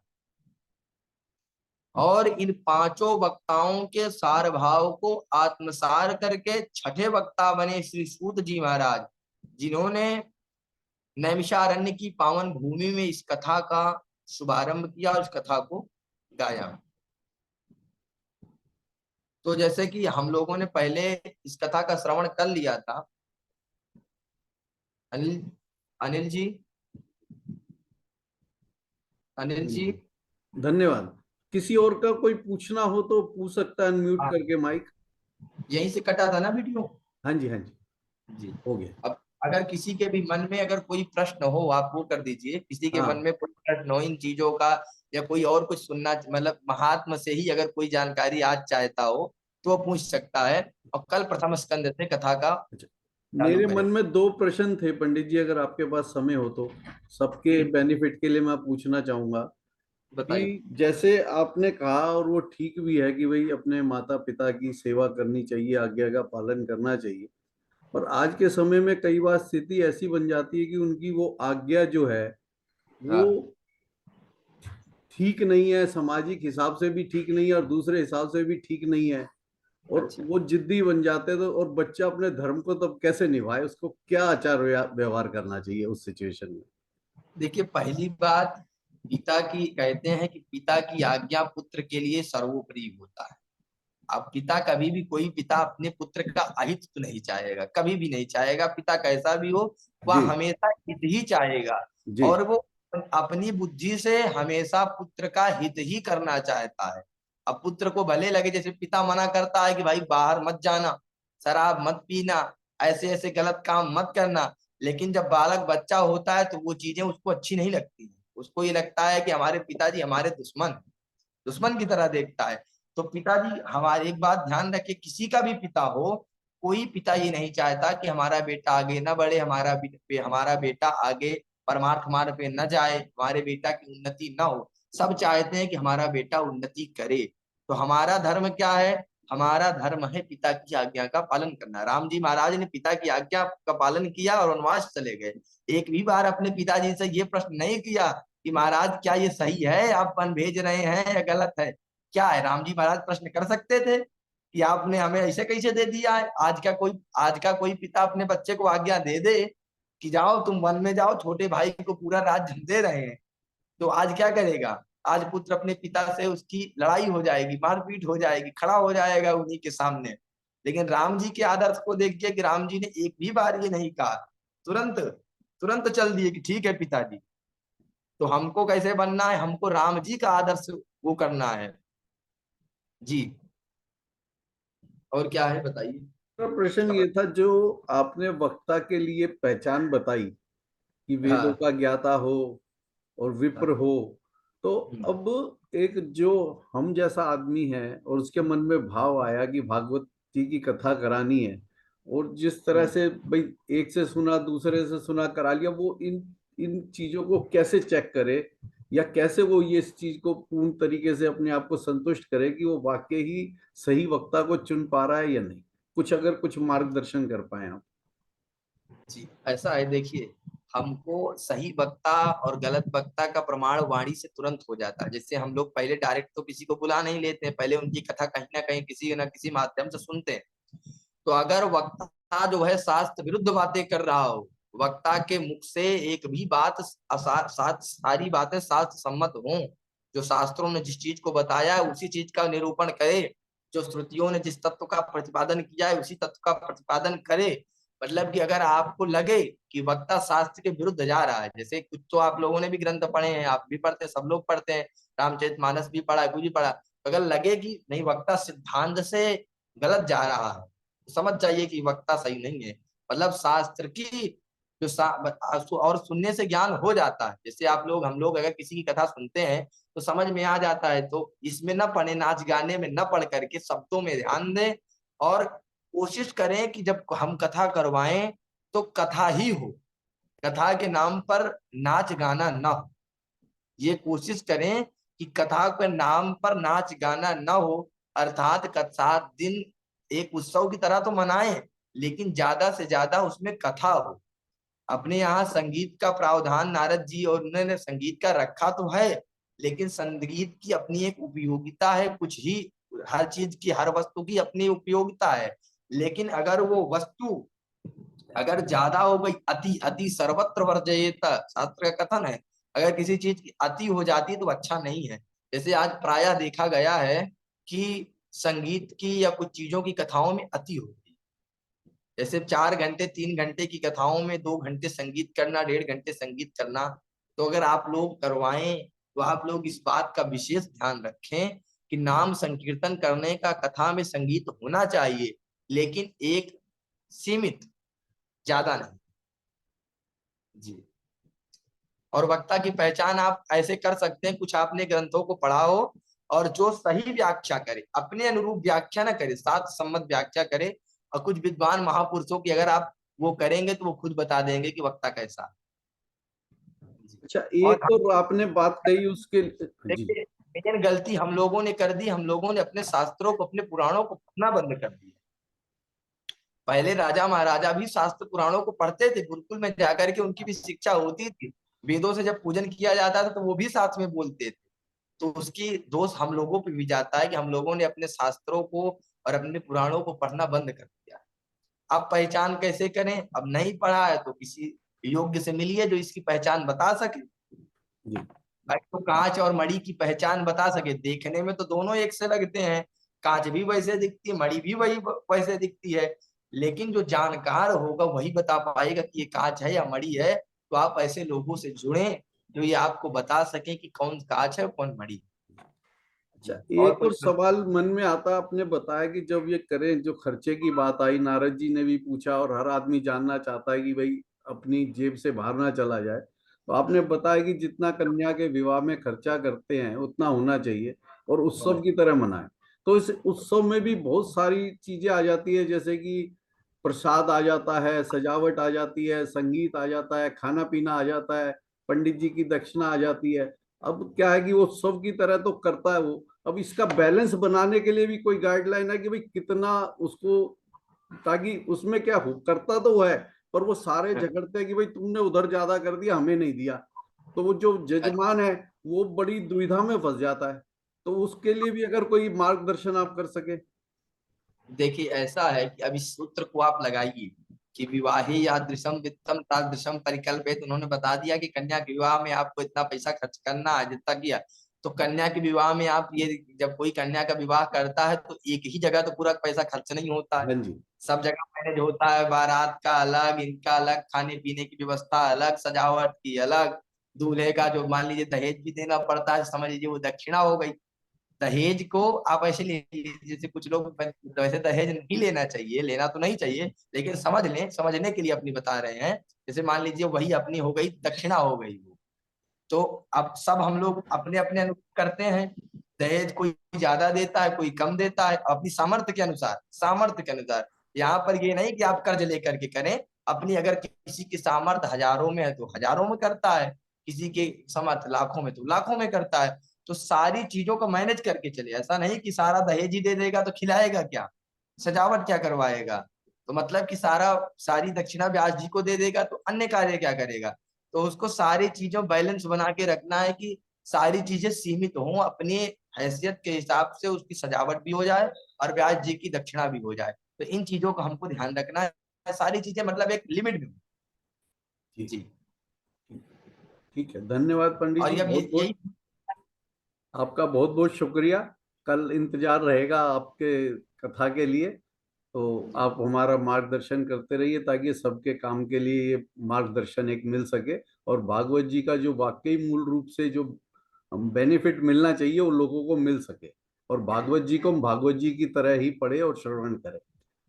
और इन 5 वक्ताओं के सार भाव को आत्मसार करके 6ठे वक्ता बने श्री सूत जी महाराज, जिन्होंने नैमिषारण्य की पावन भूमि में इस कथा का शुभारंभ किया और इस कथा को गाया। तो जैसे कि हम लोगों ने पहले इस कथा का श्रवण कर लिया था, अनिल अनिल जी, अनिल जी। धन्यवाद। किसी और का कोई पूछना हो तो पूछ सकता है, अनम्यूट हाँ, करके माइक। यहीं से कटा था ना वीडियो। हाँ जी, हाँ जी, जी। हो गया। अब अगर किसी के भी मन में अगर कोई प्रश्न हो, आप वो कर दीजिए। किसी के मन हाँ, में कोई प्रश्न हो इन चीजों का, या कोई और कुछ सुनना, मतलब महात्मा से ही अगर कोई जानकारी आज चाहता हो तो वो पूछ सकता है। और कल प्रथम स्कंद से कथा का अच्छा। चालू मेरे करें। मन में दो प्रश्न थे पंडित जी, अगर आपके पास समय हो तो सबके जी, बेनिफिट के लिए मैं पूछना चाहूंगा कि बताइए। जैसे आपने कहा और वो ठीक भी है कि भाई अपने माता पिता की सेवा करनी चाहिए, आज्ञा का पालन करना चाहिए। पर आज के समय में कई बार स्थिति ऐसी बन जाती है कि उनकी वो आज्ञा जो है वो हाँ। ठीक नहीं है, सामाजिक हिसाब से भी ठीक नहीं है और दूसरे हिसाब से भी ठीक नहीं है। और अच्छा, वो जिद्दी बन जाते हैं, तो और बच्चा अपने धर्म को तब कैसे निभाए, उसको क्या आचार व्यवहार करना चाहिए उस सिचुएशन में? देखिए पहली बात, पिता की कहते हैं कि पिता की आज्ञा पुत्र के लिए सर्वोपरि होता है। अब पिता कभी भी, कोई पिता अपने पुत्र का अहित तो नहीं चाहेगा, कभी भी नहीं चाहेगा। पिता कैसा भी हो, वह जी, हमेशा हित ही चाहेगा। जी, और वो अपनी बुद्धि से हमेशा पुत्र का हित ही करना चाहता है। अब पुत्र को भले लगे, जैसे पिता मना करता है कि भाई बाहर मत जाना, शराब मत पीना, ऐसे ऐसे गलत काम मत करना, लेकिन जब बालक बच्चा होता है तो वो चीजें उसको अच्छी नहीं लगती। उसको ये लगता है कि हमारे पिताजी हमारे दुश्मन, दुश्मन की तरह देखता है। तो पिताजी, हमारे एक बात ध्यान रखे, किसी का भी पिता हो, कोई पिता ये नहीं चाहता कि हमारा बेटा आगे न बढ़े, हमारा बेटा आगे परमार्थ मार्ग पे न जाए, हमारे बेटा की उन्नति न हो। सब चाहते हैं कि हमारा बेटा उन्नति करे। तो हमारा धर्म क्या है? हमारा धर्म है पिता की आज्ञा का पालन करना। राम जी महाराज ने पिता की आज्ञा का पालन किया और वनवास चले गए। एक भी बार अपने पिताजी से ये प्रश्न नहीं किया कि महाराज क्या ये सही है, आप वन भेज रहे हैं या गलत है। क्या है, राम जी महाराज प्रश्न कर सकते थे कि आपने हमें ऐसे कैसे दे दिया है? आज का कोई पिता अपने बच्चे को आज्ञा दे दे कि जाओ तुम वन में जाओ, छोटे भाई को पूरा राज्य हम दे रहे हैं, तो आज क्या करेगा? आज पुत्र अपने पिता से, उसकी लड़ाई हो जाएगी, मारपीट हो जाएगी, खड़ा हो जाएगा उन्हीं के सामने। लेकिन राम जी के आदर्श को देखिए कि राम जी ने एक भी बार ये नहीं कहा, तुरंत तुरंत चल दिए कि ठीक है पिताजी। तो हमको कैसे बनना है? हमको राम जी का आदर्श वो करना है। जी। और क्या है बताइए। मेरा प्रश्न ये था, जो आपने वक्ता के लिए पहचान बताई कि वेदों हाँ, का ज्ञाता हो और हाँ, विप्र हो, तो हम्म, अब एक जो हम जैसा आदमी है और उसके मन में भाव आया कि भागवत जी की कथा करानी है, और जिस तरह हम्म। से भाई एक से सुना दूसरे से सुना करा लिया, वो इन इन चीजों को कैसे चेक करे, या कैसे वो ये इस चीज को पूर्ण तरीके से अपने आप को संतुष्ट करे कि वो वाकई ही सही वक्ता को चुन पा रहा है या नहीं? कुछ अगर कुछ मार्गदर्शन कर पाए आप। जी, ऐसा है, देखिए, हमको सही वक्ता और गलत वक्ता का प्रमाण वाणी से तुरंत हो जाता है। जैसे हम लोग पहले डायरेक्ट तो किसी को बुला नहीं लेते हैं, पहले उनकी कथा कहीं ना कहीं किसी न किसी माध्यम से सुनते हैं। तो अगर वक्ता जो है शास्त्र विरुद्ध बातें कर रहा हो, वक्ता के मुख से एक भी बात सारी बातें शास्त्र सम्मत हों, जो शास्त्रों ने जिस चीज को बताया है उसी चीज का निरूपण करे, जो श्रुतियों ने जिस तत्व का प्रतिपादन किया है उसी तत्व का प्रतिपादन करे। मतलब कि अगर आपको लगे कि वक्ता शास्त्र के विरुद्ध जा रहा है, जैसे कुछ तो आप लोगों ने भी ग्रंथ पढ़े हैं, आप भी पढ़ते हैं, सब लोग पढ़ते हैं, रामचरितमानस भी पढ़ा, कुछ भी पढ़ा, तो अगर लगे कि नहीं वक्ता सिद्धांत से गलत जा रहा है, तो समझ जाइए कि वक्ता सही नहीं है। मतलब शास्त्र की जो और सुनने से ज्ञान हो जाता है। जैसे आप लोग, हम लोग अगर किसी की कथा सुनते हैं तो समझ में आ जाता है, तो इसमें न पढ़े, नाच गाने में न पढ़ करके शब्दों में ध्यान दें। और कोशिश करें कि जब हम कथा करवाएं तो कथा ही हो, कथा के नाम पर नाच गाना ना हो। ये कोशिश करें कि कथा के नाम पर नाच गाना ना हो। अर्थात 7 दिन एक उत्सव की तरह तो मनाएं, लेकिन ज्यादा से ज्यादा उसमें कथा हो। अपने यहाँ संगीत का प्रावधान नारद जी और उन्होंने संगीत का रखा तो है, लेकिन संगीत की अपनी एक उपयोगिता है, कुछ ही, हर चीज की, हर वस्तु की अपनी उपयोगिता है। लेकिन अगर वो वस्तु अगर ज्यादा हो गई, अति अति सर्वत्र वर्जयेत, शास्त्र का कथन है, अगर किसी चीज की अति हो जाती है तो अच्छा नहीं है। जैसे आज प्रायः देखा गया है कि संगीत की या कुछ चीजों की कथाओं में अति होती है। जैसे 4 घंटे 3 घंटे की कथाओं में 2 घंटे संगीत करना, 1.5 घंटे संगीत करना। तो अगर आप लोग करवाएं तो आप लोग इस बात का विशेष ध्यान रखें कि नाम संकीर्तन करने का कथा में संगीत होना चाहिए, लेकिन एक सीमित, ज्यादा नहीं। जी। और वक्ता की पहचान आप ऐसे कर सकते हैं, कुछ आपने ग्रंथों को पढ़ा हो और जो सही व्याख्या करे, अपने अनुरूप व्याख्या ना करे, शास्त्र सम्मत व्याख्या करे। और कुछ विद्वान महापुरुषों की अगर आप वो करेंगे तो वो खुद बता देंगे कि वक्ता कैसा है। अच्छा, और एक और आपने बात कही उसके जी देखिए, मेन गलती हम लोगों ने कर दी, हम लोगों ने अपने शास्त्रों को, अपने पुराणों को पढ़ना बंद कर दिया। पहले राजा महाराजा भी शास्त्र पुराणों को पढ़ते थे, गुरुकुल में जाकर के उनकी भी शिक्षा होती थी। वेदों से जब पूजन किया जाता था तो वो भी साथ में बोलते थे। तो उसकी दोष हम लोगों पे भी जाता है कि हम लोगों ने अपने शास्त्रों को और अपने पुराणों को पढ़ना बंद कर दिया। अब पहचान कैसे करें? अब नहीं पढ़ा है तो किसी योग्य से मिलिए जो इसकी पहचान बता सके। जी भाई तो कांच और मणि की पहचान बता सके। देखने में तो दोनों एक से लगते हैं, कांच भी वैसे दिखती है, मणि भी वही वैसे दिखती है, लेकिन जो जानकार होगा वही बता पाएगा कि ये कांच है या मणि है। तो आप ऐसे लोगों से जुड़ें जो ये आपको बता सके कि कौन कांच है कौन मणि। अच्छा, जी। और एक और कुछ सवाल मन में आता, आपने बताया कि जब ये करें, जो खर्चे की बात आई, नारद जी ने भी पूछा और हर आदमी जानना चाहता है कि भाई अपनी जेब से बाहर ना चला जाए, तो आपने बताया कि जितना कन्या के विवाह में खर्चा करते हैं उतना होना चाहिए और उत्सव की तरह मनाएं। तो इस उत्सव में भी बहुत सारी चीजें आ जाती है, जैसे कि प्रसाद आ जाता है, सजावट आ जाती है, संगीत आ जाता है, खाना पीना आ जाता है, पंडित जी की दक्षिणा आ जाती है। अब क्या है कि वो उत्सव की तरह तो करता है वो, अब इसका बैलेंस बनाने के लिए भी कोई गाइडलाइन है कि भाई कितना उसको, ताकि उसमें क्या हो, करता तो वो है पर वो सारे झगड़ते हैं कि भाई तुमने उधर ज्यादा कर दिया, हमें नहीं दिया। तो वो जो जजमान है वो बड़ी दुविधा में फंस जाता है। तो उसके लिए भी अगर कोई मार्गदर्शन आप कर सके। देखिए, ऐसा है कि अब इस सूत्र को आप लगाइए कि विवाहे यादृशम वित्तम तादृशम परिकल्पित। उन्होंने बता दिया कि कन्या के विवाह में आपको इतना पैसा खर्च करना है जितना किया। तो कन्या के विवाह में आप ये, जब कोई कन्या का विवाह करता है तो एक ही जगह तो पूरा पैसा खर्च नहीं होता है, हाँ जी। सब जगह मैनेज होता है। बारात का अलग, इनका अलग, खाने पीने की व्यवस्था अलग, सजावट की अलग, दूल्हे का जो मान लीजिए दहेज भी देना पड़ता है, समझ लीजिए वो दक्षिणा हो गई। दहेज को आप ऐसे ले लीजिए, जैसे कुछ लोग, वैसे दहेज नहीं लेना चाहिए, लेना तो नहीं चाहिए, लेकिन समझ लें, समझने के लिए अपनी बता रहे हैं। जैसे मान लीजिए वही अपनी हो गई, दक्षिणा हो गई वो। तो अब सब हम लोग अपने अपने अनुरूप करते हैं। दहेज कोई ज्यादा देता है, कोई कम देता है, अपनी सामर्थ्य के अनुसार, सामर्थ्य के अनुसार। यहाँ पर ये नहीं कि आप कर्ज लेकर के करें अपनी, अगर किसी की सामर्थ्य हजारों में है तो हजारों में करता है, किसी के सामर्थ्य लाखों में तो लाखों में करता है। तो सारी चीजों को मैनेज करके चले, ऐसा नहीं कि सारा दहेज ही दे देगा तो खिलाएगा क्या, सजावट क्या करवाएगा। तो मतलब कि सारी दक्षिणा ब्यास जी को दे देगा तो अन्य कार्य क्या करेगा। तो उसको सारी चीजों बैलेंस बना के रखना है कि सारी चीजें सीमित हों, अपनी हैसियत के हिसाब से उसकी सजावट भी हो जाए और ब्यास जी की दक्षिणा भी हो जाए। तो इन चीजों का हमको ध्यान रखना है, सारी चीजें मतलब एक लिमिट में। जी जी। ठीक है, धन्यवाद पंडित और जी, ये बहुत यही। बहुत आपका बहुत बहुत शुक्रिया। कल इंतजार रहेगा आपके कथा के लिए। तो आप हमारा मार्गदर्शन करते रहिए ताकि सबके काम के लिए ये मार्गदर्शन एक मिल सके, और भागवत जी का जो वाकई मूल रूप से जो बेनिफिट मिलना चाहिए वो लोगों को मिल सके, और भागवत जी को हम भागवत जी की तरह ही पढ़े और श्रवण करें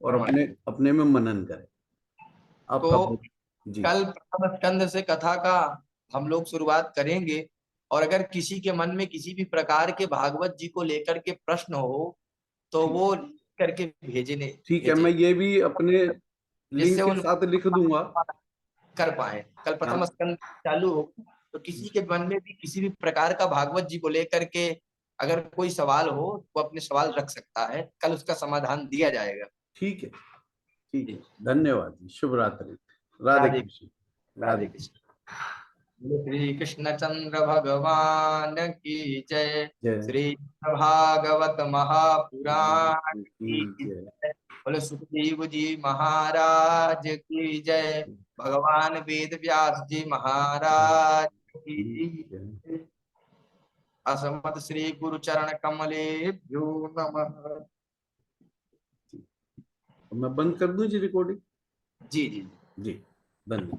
और अपने अपने में मनन करें। आपका तो बहुत जी कल प्रथम स्कंद से कथा का हम लोग शुरुआत करेंगे। और अगर किसी के मन में किसी भी प्रकार के भागवत जी को लेकर के प्रश्न हो तो ठीक वो करके भेजने ठीक है, भेजे, मैं ये भी अपने जिससे लिंक के उन साथ लिख दूंगा। कर पाए। कल प्रथम हाँ स्कंद चालू हो तो किसी के मन में भी किसी भी प्रकार का भागवत जी को लेकर के अगर कोई सवाल हो वो अपने सवाल रख सकता है, कल उसका समाधान दिया जाएगा। ठीक है, ठीक जी। है, धन्यवाद जी, शुभ रात्रि, राधे राधे, कृष्ण। राधे राधे कृष्ण। श्री कृष्ण चंद्र भगवान की जय। जय। श्री भागवत महापुराण की जय। जय। बोले सुखदेव जी महाराज की जय। भगवान वेद व्यास जी महाराज की जय। असमत श्री गुरु चरण कमलेभ्यो नमः। मैं बंद कर दूं जी रिकॉर्डिंग? जी जी। जी, धन्यवाद।